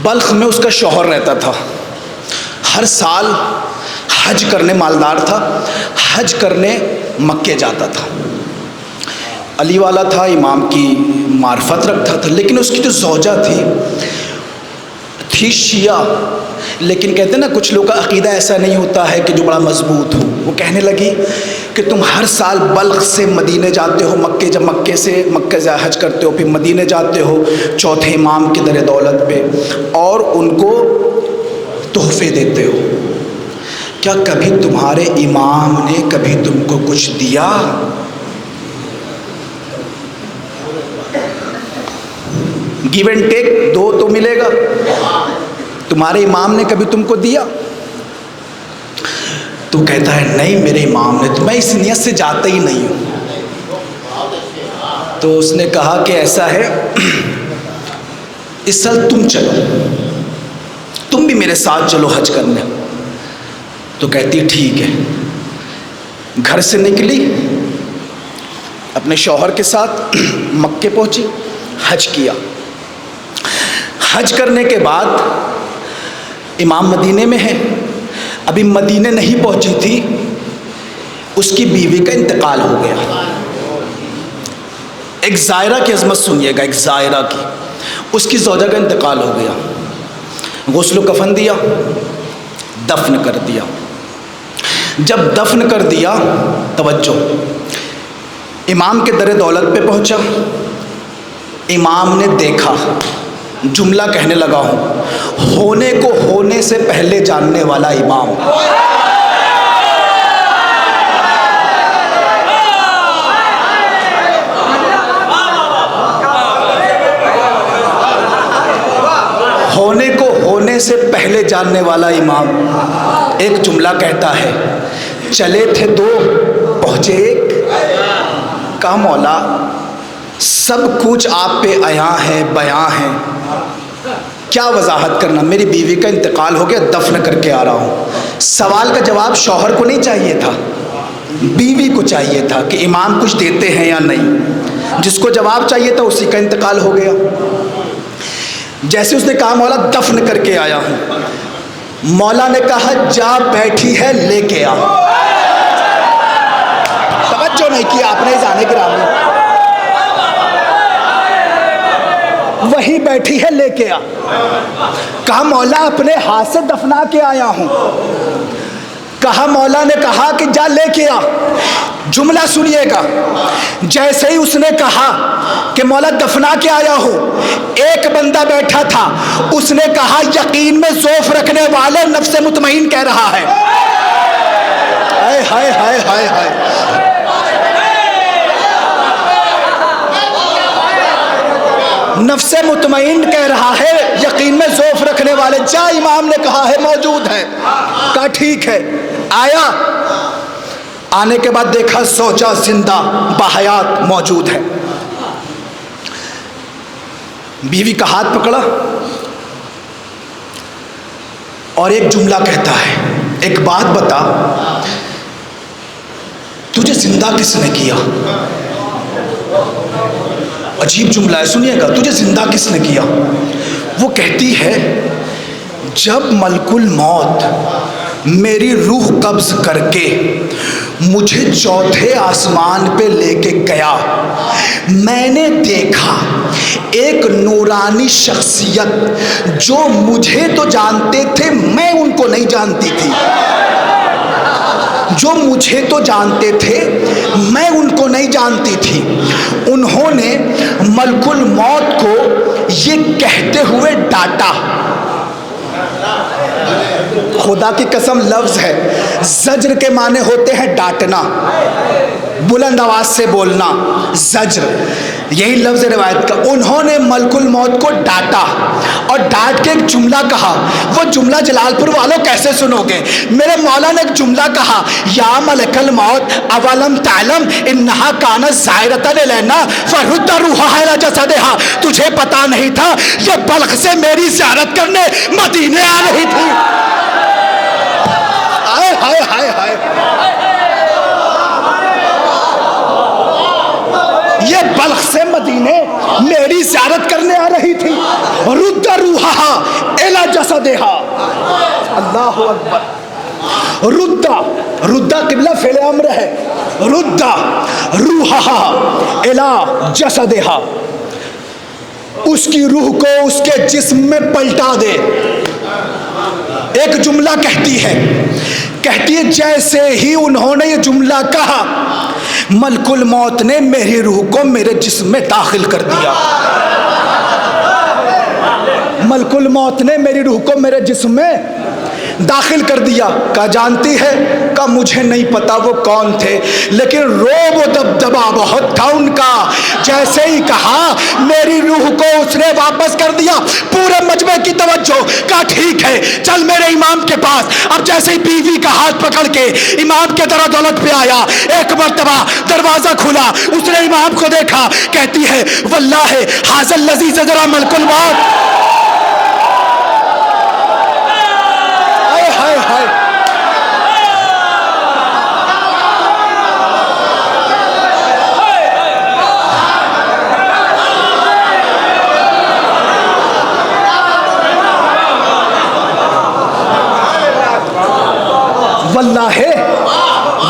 S1: بلخ میں اس کا شوہر رہتا تھا، ہر سال حج کرنے، مالدار تھا، حج کرنے مکے جاتا تھا، علی والا تھا، امام کی معرفت رکھتا تھا، لیکن اس کی جو زوجہ تھی شیعہ، لیکن کہتے ہیں نا کچھ لوگ کا عقیدہ ایسا نہیں ہوتا ہے کہ جو بڑا مضبوط ہو۔ وہ کہنے لگی کہ تم ہر سال بلخ سے مدینے جاتے ہو، جب مکے سے حج کرتے ہو، پھر مدینے جاتے ہو چوتھے امام کے در دولت پہ، اور ان کو تحفے دیتے ہو، کیا کبھی تمہارے امام نے کبھی تم کو کچھ دیا؟ گیو اینڈ ٹیک، دو تو ملے گا، تمہارے امام نے کبھی تم کو دیا؟ تو کہتا ہے نہیں میرے امام نے، تو میں اس نیت سے جاتا ہی نہیں ہوں۔ تو اس نے کہا کہ ایسا ہے، اس سال تم چلو، تم بھی میرے ساتھ چلو حج کرنے۔ تو کہتی ٹھیک ہے، گھر سے نکلی، اپنے شوہر کے ساتھ مکے پہنچی، حج کیا۔ حج کرنے کے بعد امام مدینے میں ہے، ابھی مدینے نہیں پہنچی تھی، اس کی بیوی کا انتقال ہو گیا۔ ایک زائرہ کی عظمت سنیے گا، ایک زائرہ کی، اس کی زوجہ کا انتقال ہو گیا، غسل و کفن دیا، دفن کر دیا۔ جب دفن کر دیا، توجہ، امام کے در دولت پہ پہنچا، امام نے دیکھا، جملہ کہنے لگا ہوں، ہونے کو ہونے سے پہلے جاننے والا امام۔ جمعے سے پہلے جاننے والا امام ایک جملہ کہتا ہے، چلے تھے دو پہنچے ایک۔ کہا مولا سب کچھ آپ پہ عیاں ہے، بیاں ہے، کیا وضاحت کرنا، میری بیوی کا انتقال ہو گیا، دفن کر کے آ رہا ہوں۔ سوال کا جواب شوہر کو نہیں چاہیے تھا، بیوی کو چاہیے تھا کہ امام کچھ دیتے ہیں یا نہیں۔ جس کو جواب چاہیے تھا اسی کا انتقال ہو گیا۔ جیسے اس نے کہا مولا دفن کر کے آیا ہوں، مولا نے کہا جا بیٹھی ہے لے کے آ۔ توجہ نہیں کی آپ نے جانے گرامی، وہی بیٹھی ہے لے کے آ۔ کہا مولا اپنے ہاتھ سے دفنا کے آیا ہوں۔ کہا مولا نے کہا کہ جا لے کے آ۔ جملہ سنیے گا، جیسے ہی اس نے کہا کہ مولا دفنا کے آیا ہوں، ایک بندہ بیٹھا تھا، اس نے کہا یقین میں ذوف رکھنے والے نفس مطمئن کہہ رہا ہے۔ ہائے ہائے ہائے ہائے ہائے، نفس مطمئن کہہ رہا ہے یقین میں ذوف رکھنے والے، جا امام نے کہا ہے موجود ہے۔ کہا ٹھیک ہے، آیا، آنے کے بعد دیکھا سوچا زندہ بحیات موجود ہے۔ بیوی کا ہاتھ پکڑا اور ایک جملہ کہتا ہے، ایک بات بتا، تجھے زندہ کس نے کیا؟ عجیب جملہ ہے، سنیے گا، تجھے زندہ کس نے کیا؟ وہ کہتی ہے جب ملک الموت میری روح قبض کر کے مجھے چوتھے آسمان پہ لے کے گیا، میں نے دیکھا ایک نورانی شخصیت جو مجھے تو جانتے تھے، میں ان کو نہیں جانتی تھی، جو مجھے تو جانتے تھے میں ان کو نہیں جانتی تھی۔ انہوں نے ملک الموت کو یہ کہتے ہوئے ڈانٹا، خدا کی قسم لفظ ہے، زجر کے معنی ہوتے ہیں ڈانٹنا، بلند آواز سے بولنا، زجر، یہی لفظ روایت کا۔ انہوں نے ملک الموت کو ڈانٹا اور ڈانٹ کے ایک جملہ کہا، وہ جملہ جلال پور والوں کیسے سنو گے؟ میرے مولا نے ایک جملہ کہا، یا ملک الموت اولم تعلم انہا کانت زائرۃ الینا فرد روحہا الی جسدہا، تجھے پتا نہیں تھا یہ بلخ سے میری زیارت کرنے مدینے آ رہی تھی؟ ہائے ہائے ہائے ہائے، یہ بلخ سے مدینے میری زیارت کرنے آ رہی تھی۔ رد روحہا الی جسدہا، اللہ اکبر، ردا قبلہ فعل امر ہے، ردا روحہا الی جسدہا، اس کی روح کو اس کے جسم میں پلٹا دے۔ ایک جملہ کہتی ہے جیسے ہی انہوں نے یہ جملہ کہا، ملک الموت نے میری روح کو میرے جسم میں داخل کر دیا۔ ملک الموت نے میری روح کو میرے جسم میں داخل کر دیا۔ کہا جانتی ہے؟ کہا مجھے نہیں پتا وہ کون تھے، لیکن روب و دبدبا بہت تھا ان کا۔ جیسے ہی کہا میری روح کو اس نے واپس کر دیا۔ پورے مجمع کی توجہ، کہا ٹھیک ہے چل میرے امام کے پاس۔ اب جیسے ہی بیوی کا ہاتھ پکڑ کے امام کے در دولت پہ آیا، ایک مرتبہ دروازہ کھلا، اس نے امام کو دیکھا، کہتی ہے واللہ ھذا الذی زجر ملک الموت۔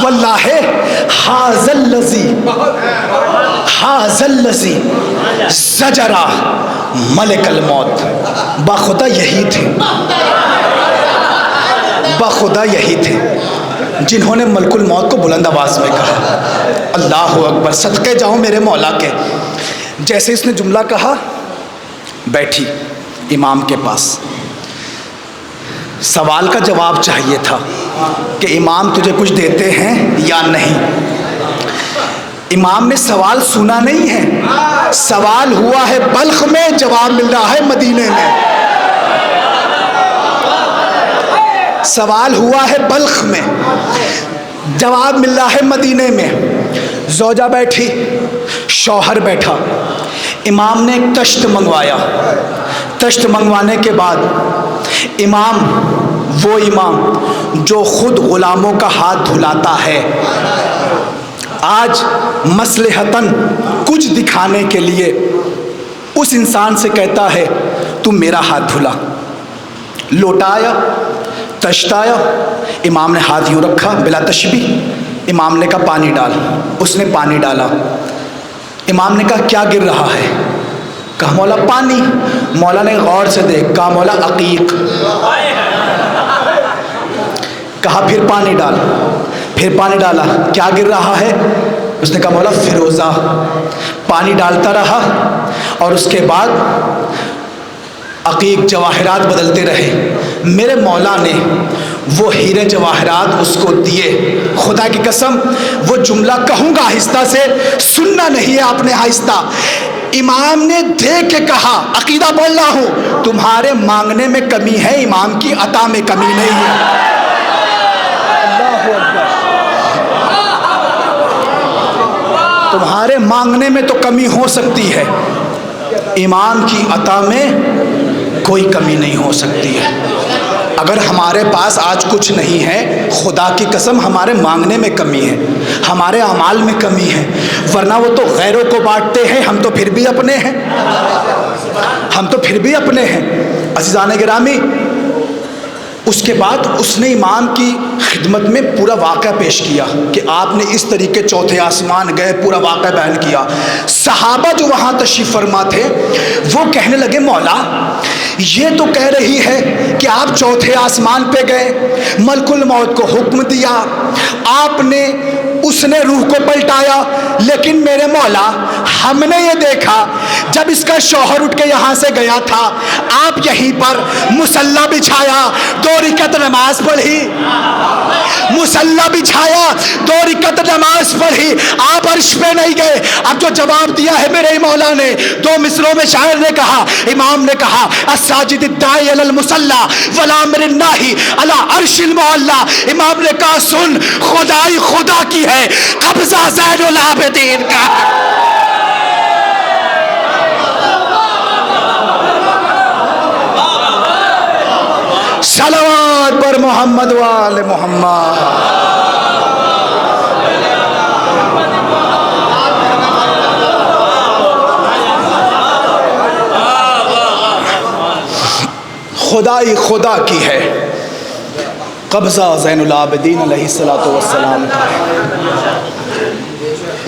S1: واللہ ھذا الذی زجر ملک الموت، بخدا یہی تھے، بخدا یہی تھے جنہوں نے ملک الموت کو بلند آواز میں کہا۔ اللہ اکبر، صدقے جاؤں میرے مولا کے۔ جیسے اس نے جملہ کہا، بیٹھی امام کے پاس، سوال کا جواب چاہیے تھا کہ امام تجھے کچھ دیتے ہیں یا نہیں۔ امام نے سوال سنا نہیں ہے، سوال ہوا ہے بلخ میں، جواب مل رہا ہے مدینے میں۔
S2: سوال ہوا ہے بلخ میں، جواب مل رہا ہے مدینے میں۔ زوجہ بیٹھی، شوہر بیٹھا، امام نے ایک تشت منگوایا۔ تشت منگوانے کے بعد امام، وہ امام جو خود غلاموں کا ہاتھ دھلاتا ہے، آج مصلحتاً کچھ دکھانے کے لیے اس انسان سے کہتا ہے تو میرا ہاتھ دھلا۔ لوٹا آیا، تشت آیا، امام نے ہاتھ یوں رکھا بلا تشبیہ، امام نے کہا پانی ڈال، اس نے پانی ڈالا۔ امام نے کہا کیا گر رہا ہے؟ کہا مولا پانی۔ مولا نے غور سے دیکھ، کہا مولا عقیق۔ کہا پھر پانی ڈال، پھر پانی ڈالا، کیا گر رہا ہے؟ اس نے کہا مولا فیروزہ۔ پانی ڈالتا رہا اور اس کے بعد عقیق جواہرات بدلتے رہے۔ میرے مولا نے وہ ہیرے جواہرات اس کو دیے۔ خدا کی قسم وہ جملہ کہوں گا آہستہ سے، سننا نہیں ہے آپ نے آہستہ۔ امام نے دیکھ کے کہا، عقیدہ بول رہا ہوں، تمہارے مانگنے میں کمی ہے، امام کی عطا میں کمی نہیں ہے۔ اللہ اکبر۔ تمہارے مانگنے میں تو کمی ہو سکتی ہے، امام کی عطا میں کوئی کمی نہیں ہو سکتی ہے۔ اگر ہمارے پاس آج کچھ نہیں ہے، خدا کی قسم ہمارے مانگنے میں کمی ہے، ہمارے اعمال میں کمی ہے، ورنہ وہ تو غیروں کو بانٹتے ہیں، ہم تو پھر بھی اپنے ہیں، ہم تو پھر بھی اپنے ہیں۔ عزیزان گرامی، اس کے بعد اس نے امام کی خدمت میں پورا واقعہ پیش کیا کہ آپ نے اس طریقے چوتھے آسمان گئے، پورا واقعہ بیان کیا۔ صحابہ جو وہاں تشریف فرما تھے وہ کہنے لگے مولا یہ تو کہہ رہی ہے کہ آپ چوتھے آسمان پہ گئے، ملک الموت کو حکم دیا، آپ نے، اس نے روح کو پلٹایا، لیکن میرے مولا ہم نے یہ دیکھا جب اس کا شوہر اٹھ کے یہاں سے گیا تھا، آپ یہیں پر مصلی بچھایا، 2 رکعت نماز پڑھی، مصلی بچھایا، 2 رکعت نماز پڑھی، آپ عرش پہ نہیں گئے۔ اب جو جواب دیا ہے میرے مولا نے، 2 مصروں میں شاعر نے کہا، امام نے کہا الساجد الداعی علی المصلی والامر الناہی علی عرش المعلی۔ امام نے کہا سن، خدائی خدا کی ہے، قبضہ زین العابدین کا۔ صلوات پر محمد وآل محمد۔ خدائی خدا کی ہے، قبضہ زین العابدین علیہ الصلوۃ والسلام کا ہے۔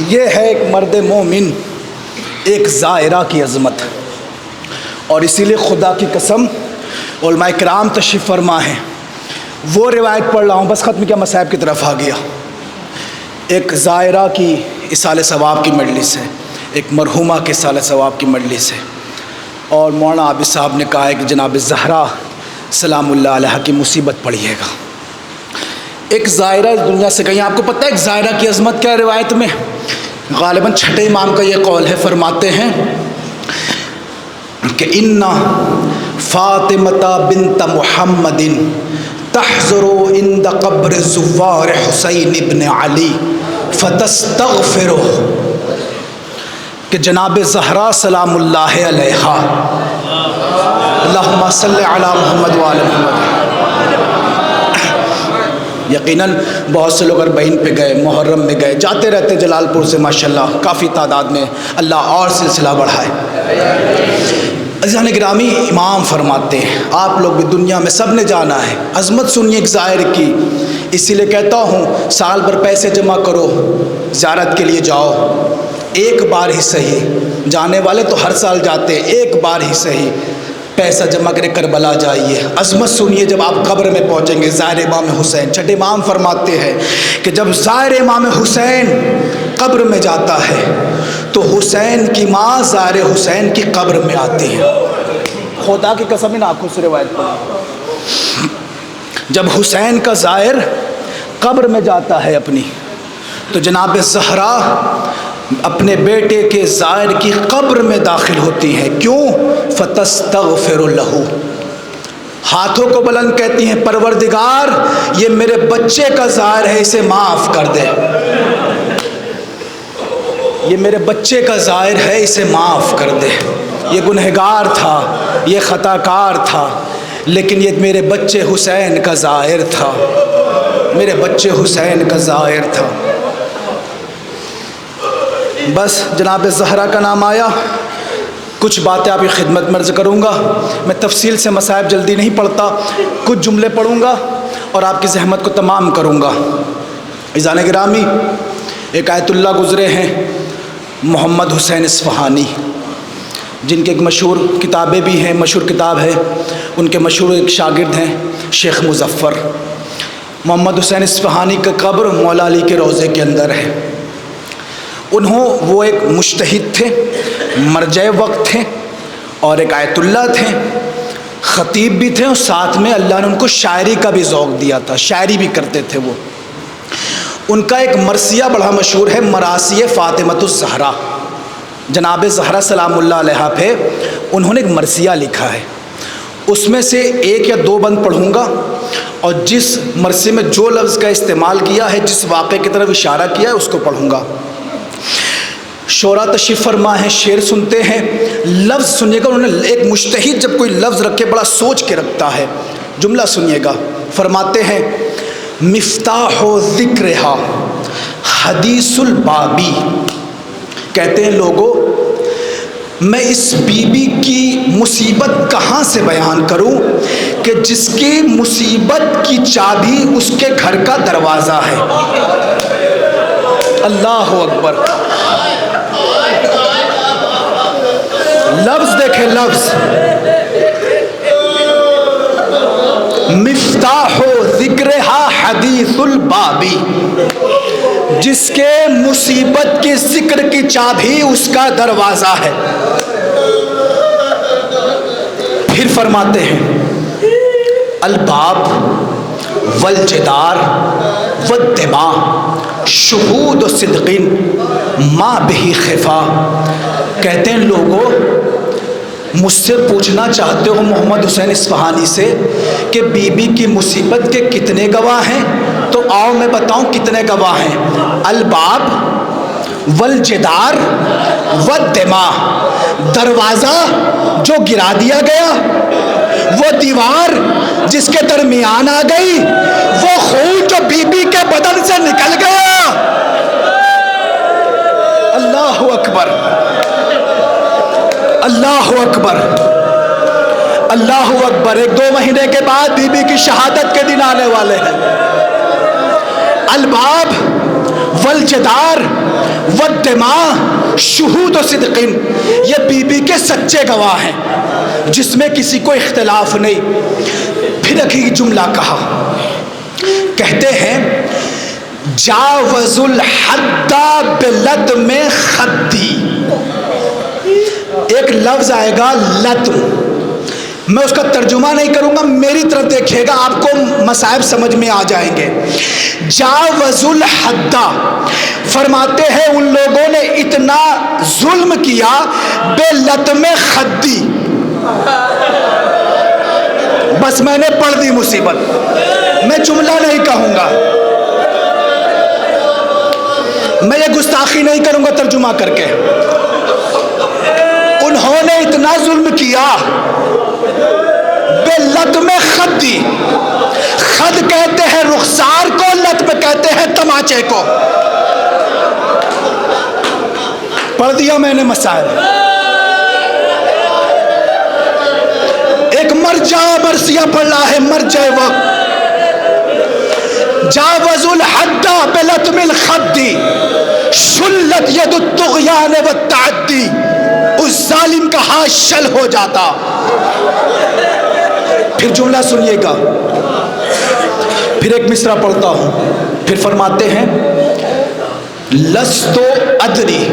S2: یہ ہے ایک مرد مومن، ایک زائرہ کی عظمت، اور اسی لیے خدا کی قسم علماء کرام تشریف فرما ہے۔ وہ روایت پڑھ رہا ہوں، بس ختم کیا، مصائب کی طرف آ گیا۔ ایک زائرہ کی اصالہ ثواب کی مجلس ہے، ایک مرحومہ کے اصالہ ثواب کی مجلس ہے، اور مولانا عابد صاحب نے کہا ہے کہ جناب زہرا سلام اللہ علیہ کی مصیبت پڑھیے گا۔ ایک زائرہ اس دنیا سے گئی، آپ کو پتہ ہے ایک زائرہ کی عظمت کیا ہے؟ روایت میں غالباً چھٹے امام کا یہ قول ہے، فرماتے ہیں کہ ان فاطمہ بنت محمد تحضر عند قبر زوار حسین ابن علی فتستغفر، کہ جناب زہرا سلام اللہ علیہا، اللہم صلی علی محمد وعلی محمد۔ یقیناً بہت سے لوگ اربعین پہ گئے، محرم میں گئے، جاتے رہتے جلال پور سے ماشاءاللہ کافی تعداد میں، اللہ اور سلسلہ بڑھائے۔ عزیزان گرامی، امام فرماتے ہیں آپ لوگ بھی دنیا میں سب نے جانا ہے، عظمت سنیے ایک زائر کی، اسی لیے کہتا ہوں سال بھر پیسے جمع کرو، زیارت کے لیے جاؤ، ایک بار ہی صحیح، جانے والے تو ہر سال جاتے، ایک بار ہی صحیح پیسہ جمع کرے کربلا جائیے، عظمت سنیے جب آپ قبر میں پہنچیں گے۔ زائر امام حسین، چھٹے امام فرماتے ہیں کہ جب زائر امام حسین قبر میں جاتا ہے تو حسین کی ماں زائر حسین کی قبر میں آتی ہے۔ خدا کی قسم ان آنکھوں سے روایت پڑھی، جب حسین کا زائر قبر میں جاتا ہے اپنی، تو جناب زہرا اپنے بیٹے کے زائر کی قبر میں داخل ہوتی ہیں، کیوں؟ فتستغفر لہ،
S1: ہاتھوں کو بلند کہتی ہیں پروردگار یہ میرے بچے کا ظاہر ہے اسے معاف کر دے، یہ میرے بچے کا ظاہر ہے اسے معاف کر دے، یہ گنہگار تھا، یہ خطا کار تھا، لیکن یہ میرے بچے حسین کا ظاہر تھا، میرے بچے حسین کا ظاہر تھا۔ بس جناب زہرا کا نام آیا، کچھ باتیں آپ کی خدمت میں عرض کروں گا۔ میں تفصیل سے مصائب جلدی نہیں پڑھتا، کچھ جملے پڑھوں گا اور آپ کی زحمت کو تمام کروں گا۔ عزیزان گرامی، ایک آیت اللہ گزرے ہیں محمد حسین اصفہانی، جن کے ایک مشہور کتابیں بھی ہیں، مشہور کتاب ہے، ان کے مشہور ایک شاگرد ہیں شیخ مظفر۔ محمد حسین اصفہانی کا قبر مولا علی کے روضے کے اندر ہے۔ وہ ایک مجتہد تھے، مرجع وقت تھے، اور ایک آیت اللہ تھے، خطیب بھی تھے، اور ساتھ میں اللہ نے ان کو شاعری کا بھی ذوق دیا تھا، شاعری بھی کرتے تھے وہ۔ ان کا ایک مرثیہ بڑا مشہور ہے، مراثی فاطمۃ الزہرا، جناب زہرا سلام اللہ علیہا پہ انہوں نے ایک مرثیہ لکھا ہے۔ اس میں سے ایک یا دو بند پڑھوں گا، اور جس مرثیے میں جو لفظ کا استعمال کیا ہے، جس واقعے کی طرف اشارہ کیا ہے، اس کو پڑھوں گا۔ شعراء تشریف فرما ہیں، شعر سنتے ہیں، لفظ سنیے گا۔ انہوں نے ایک مجتہد جب کوئی لفظ رکھے بڑا سوچ کے رکھتا ہے۔ جملہ سنیے گا، فرماتے ہیں مفتاح و ذکرہا حدیث البابی، کہتے ہیں لوگوں میں اس بی بی کی مصیبت کہاں سے بیان کروں کہ جس کی مصیبت کی چابی اس کے گھر کا دروازہ ہے۔ اللہ اکبر، لفظ دیکھیں، لفظ مفتاح و ذکرہا حدیث البابی، جس کے مصیبت کے ذکر کی چابی اس کا دروازہ ہے۔ پھر فرماتے ہیں الباب والجدار والدماء شہود و صدقین ما بہی خفا، کہتے ہیں لوگوں مجھ سے پوچھنا چاہتے ہو محمد حسین اصفہانی سے کہ بی بی کی مصیبت کے کتنے گواہ ہیں، تو آؤ میں بتاؤں کتنے گواہ ہیں۔ الباب والجدار والدماء، دروازہ جو گرا دیا گیا، وہ دیوار جس کے درمیان آ گئی، وہ خون جو بی بی کے بدن سے نکل گیا۔ اللہ اکبر، اللہ اکبر، اللہ اکبر۔ 1-2 مہینے کے بعد بی بی کی شہادت کے دن آنے والے ہیں۔ الباب والجدار والدماء شہود و صدقین، یہ بی بی کے سچے گواہ ہیں جس میں کسی کو اختلاف نہیں۔ پھر ایک جملہ کہا، کہتے ہیں جاوز الحد بلطم خدی، ایک لفظ آئے گا لطم، میں اس کا ترجمہ نہیں کروں گا، میری طرف دیکھیے گا، آپ کو مصائب سمجھ میں آ جائیں گے۔ جاوز الحد، فرماتے ہیں ان لوگوں نے اتنا ظلم کیا بے لطم خدی، بس میں نے پڑھ دی مصیبت، میں جملہ نہیں کہوں گا، میں یہ گستاخی نہیں کروں گا ترجمہ کر کے۔ انہوں نے اتنا ظلم کیا بے لطم خدی، خد کہتے ہیں رخسار کو، لطم کہتے ہیں تماچے کو۔ پڑھ دیا میں نے مسائل۔ ایک مرجع مرثیہ پڑھ رہا ہے، مرجع وقت، جاوز الحد بلطم الخد شلت ید الطغیان والتعدی، اس ظالم کا ہاتھ شل ہو جاتا۔ پھر جملہ سنیے گا، پھر ایک مصرع پڑھتا ہوں، پھر فرماتے ہیں لستو ادری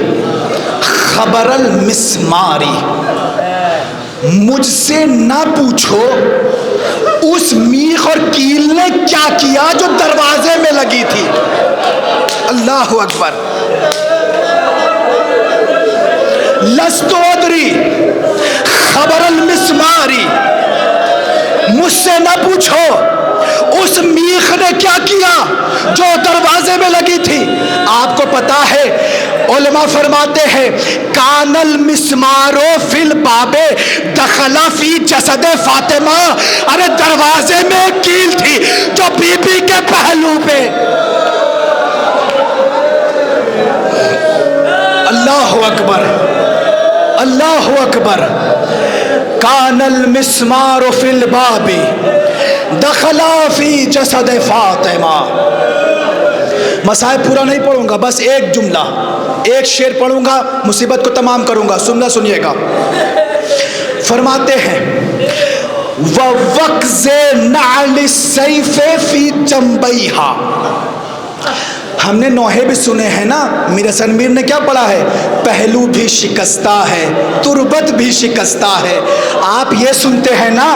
S1: خبر المسماری، مجھ سے نہ پوچھو اس میخ اور کیل نے کیا کیا جو دروازے میں لگی تھی۔ اللہ اکبر، لستو ادری خبر المسماری، مجھ
S2: کیا کیا جو دروازے میں لگی تھی؟ آپ کو پتا ہے علماء فرماتے ہیں کان المسمار فی الباب دخل فی جسد فاطمہ، ارے دروازے میں ایک کیل تھی جو بی بی کے پہلو پہ. اللہ اکبر، اللہ اکبر. کان المسمار فی الباب دخل فی جسد فاطمہ. مسائل پورا نہیں پڑھوں گا، بس ایک جملہ ایک شعر پڑھوں گا، مصیبت کو تمام کروں گا. سنیے گا. فرماتے ہیں وَوَقْزِ نَعْلِ السَّيْفِ فِي جَنْبَيْهَا. ہم نے نوحے بھی سنے ہیں نا، میرا سنمیر نے کیا پڑھا ہے؟ پہلو بھی شکستہ ہے، تربت بھی شکستہ ہے. آپ یہ سنتے ہیں نا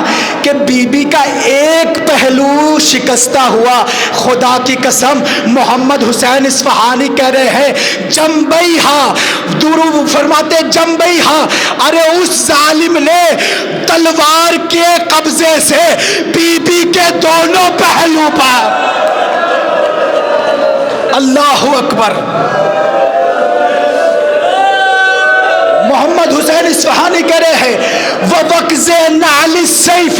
S2: کہ بی بی کا ایک پہلو شکستہ ہوا. خدا کی قسم محمد حسین اصفہانی کہہ رہے ہیں جنبیہا، درو فرماتے جنبیہا، ارے اس ظالم نے تلوار کے قبضے سے بی بی کے دونوں پہلو پر. اللہ اکبر. محمد حسین اصفہانی کہہ رہے ہیں وَوَقْزِ نَعْلِ السَّيْفِ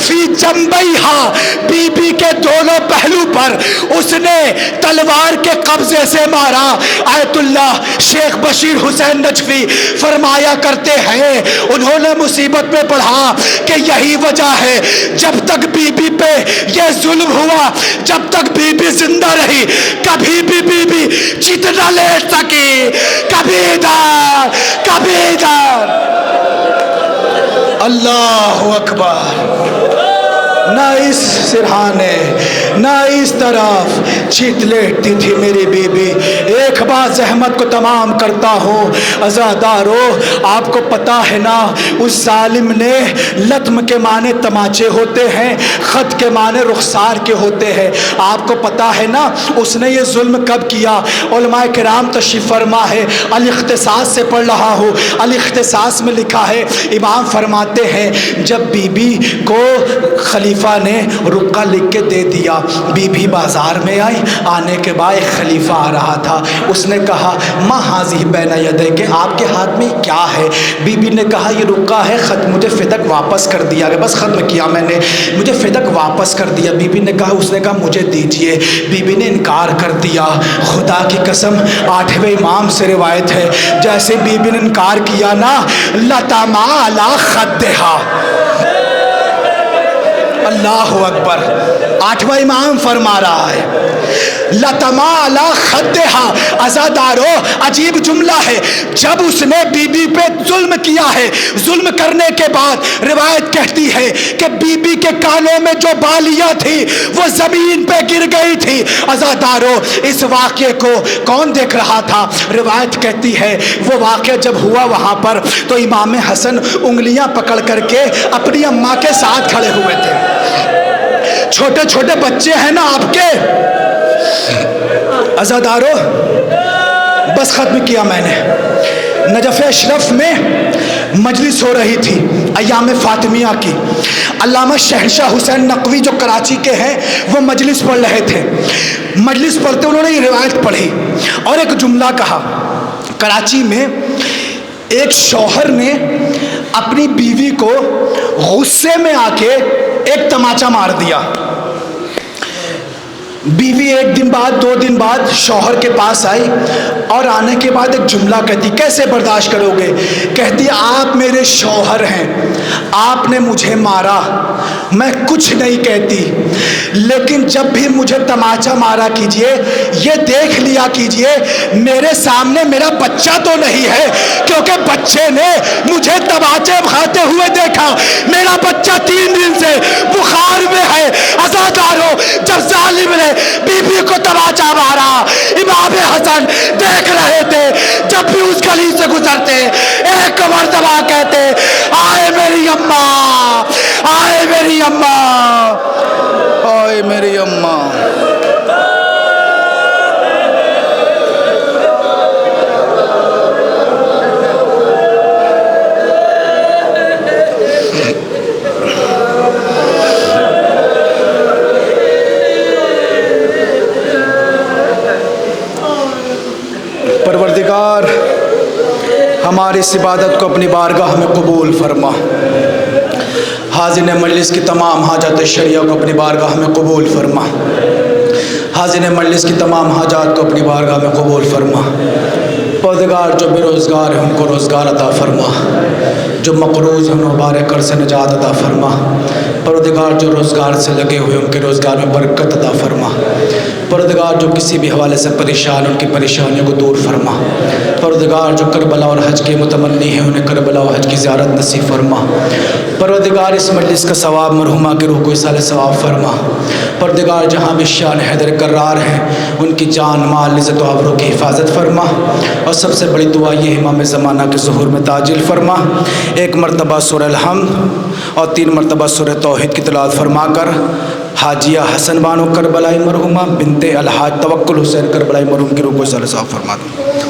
S2: فِي جَنْبَيْهَا، بی بی کے دونوں پہلو پر اس نے تلوار کے قبضے سے مارا. آیت اللہ شیخ بشیر حسین نجفی فرمایا کرتے ہیں، انہوں نے مصیبت میں پڑھا کہ یہی وجہ ہے جب تک بی بی پہ یہ ظلم ہوا، جب تک بی بی زندہ رہی، کبھی بھی بی بی چت نہ لیٹ سکی. کبھی ادھر کبھی ادھر. اللہ اکبر. نہ اس سرہانے نہ اس طرف چیت لیٹتی تھی میری بی بی. ایک بات زحمت کو تمام کرتا ہوں عزادارو، آپ کو پتا ہے نا اس ظالم نے لطم کے معنی تماچے ہوتے ہیں، خط کے معنی رخسار کے ہوتے ہیں. آپ کو پتا ہے نا اس نے یہ ظلم کب کیا؟ علماء کرام تشریف فرما ہے، الاختصاص سے پڑھ رہا ہوں. الاختصاص میں لکھا ہے، امام فرماتے ہیں جب بی بی کو خلیفہ نے رقہ لکھ کے دے دیا، بی بی بازار میں آئی. آنے کے بعد ایک خلیفہ آ رہا تھا. اس نے کہا ما حاضی بین یدیک، کہ آپ کے ہاتھ میں کیا ہے؟ بی بی نے کہا یہ رقہ ہے، خط مجھے فدق واپس کر دیا گیا، بس ختم کیا میں نے، مجھے فدق واپس کر دیا. بی بی نے کہا، اس نے کہا مجھے دیجئے. بی بی نے انکار کر دیا. خدا کی قسم 8ویں امام سے روایت ہے جیسے بی بی نے انکار کیا نا لطما علی خدہا. اللہ اکبر. 8واں امام فرما رہا ہے لطما علی خدہا. عزادارو عجیب جملہ ہے. جب اس نے بی بی پہ ظلم کیا ہے، ظلم کرنے کے بعد روایت کہتی ہے کہ بی بی کے کانوں میں جو بالیاں تھی وہ زمین پہ گر گئی تھی. عزادارو اس واقعے کو کون دیکھ رہا تھا؟ روایت کہتی ہے وہ واقعہ جب ہوا وہاں پر تو امام حسن انگلیاں پکڑ کر کے اپنی اماں کے ساتھ کھڑے ہوئے تھے. چھوٹے چھوٹے بچے ہیں نا آپ کے. عزادارو بس ختم کیا میں نے. نجف اشرف میں مجلس ہو رہی تھی ایام فاطمیہ کی. علامہ شہنشاہ حسین نقوی جو کراچی کے ہیں وہ مجلس پڑھ رہے تھے. مجلس پڑھتے انہوں نے یہ روایت پڑھی اور ایک جملہ کہا. کراچی میں ایک شوہر نے اپنی بیوی کو غصے میں آ کے ایک تماچا مار دیا. بیوی 1 دن بعد 2 دن بعد شوہر کے پاس آئی اور آنے کے بعد ایک جملہ کہتی، کیسے برداشت کرو گے؟ کہتی آپ میرے شوہر ہیں، آپ نے مجھے مارا، میں کچھ نہیں کہتی، لیکن جب بھی مجھے تماچا مارا کیجئے یہ دیکھ لیا کیجئے میرے سامنے میرا بچہ تو نہیں ہے، کیونکہ بچے نے مجھے تماچے کھاتے ہوئے دیکھا. میرا بچہ 3 دن سے بخار میں ہے. عزادارو جب ظالم نے بی بی کو تماچا مارا، امام حسن دیکھ رہے تھے. جب بھی اس گلی سے گزرتے ایک مرتبہ کہتے آئے میری اماں، آئے میری اماں، آئے میری اماں.
S1: ہماری اس عبادت کو اپنی بارگاہ میں قبول فرما۔ حاضرین مجلس کی تمام حاجات شرعیہ کو اپنی بارگاہ میں قبول فرما۔ حاضرین مجلس کی تمام حاجات کو اپنی بارگاہ میں قبول فرما۔ پروردگار جو بے روزگار ہیں ان کو روزگار عطا فرما، جو مقروض ہیں انہیں بار قرض سے نجات عطا فرما۔ پروردگار جو روزگار سے لگے ہوئے ان کے روزگار میں برکت عطا فرما۔ پروردگار جو کسی بھی حوالے سے پریشان ان کی پریشانیوں کو دور فرما۔ پروردگار جو کربلا اور حج کے متمنی ہیں انہیں کربلا اور حج کی زیارت نصیب فرما۔ پروردگار اس مجلس کا ثواب مرحومہ کی روح کو ایصال ثواب فرما۔ پروردگار جہاں بھی شان حیدر قرار ہیں ان کی جان مال عزت و آبرو کی حفاظت فرما، اور سب سے بڑی دعا یہ امام زمانہ کے ظہور میں تعجیل فرما۔ ایک مرتبہ سورہ الحمد اور 3 مرتبہ سورہ توحید کی تلاوت فرما کر حاجیہ حسن بانو کربلائی مرحومہ بنت الحاج توکل حسین کربلائی مرحوم کی روح کو ایصال ثواب فرما دو۔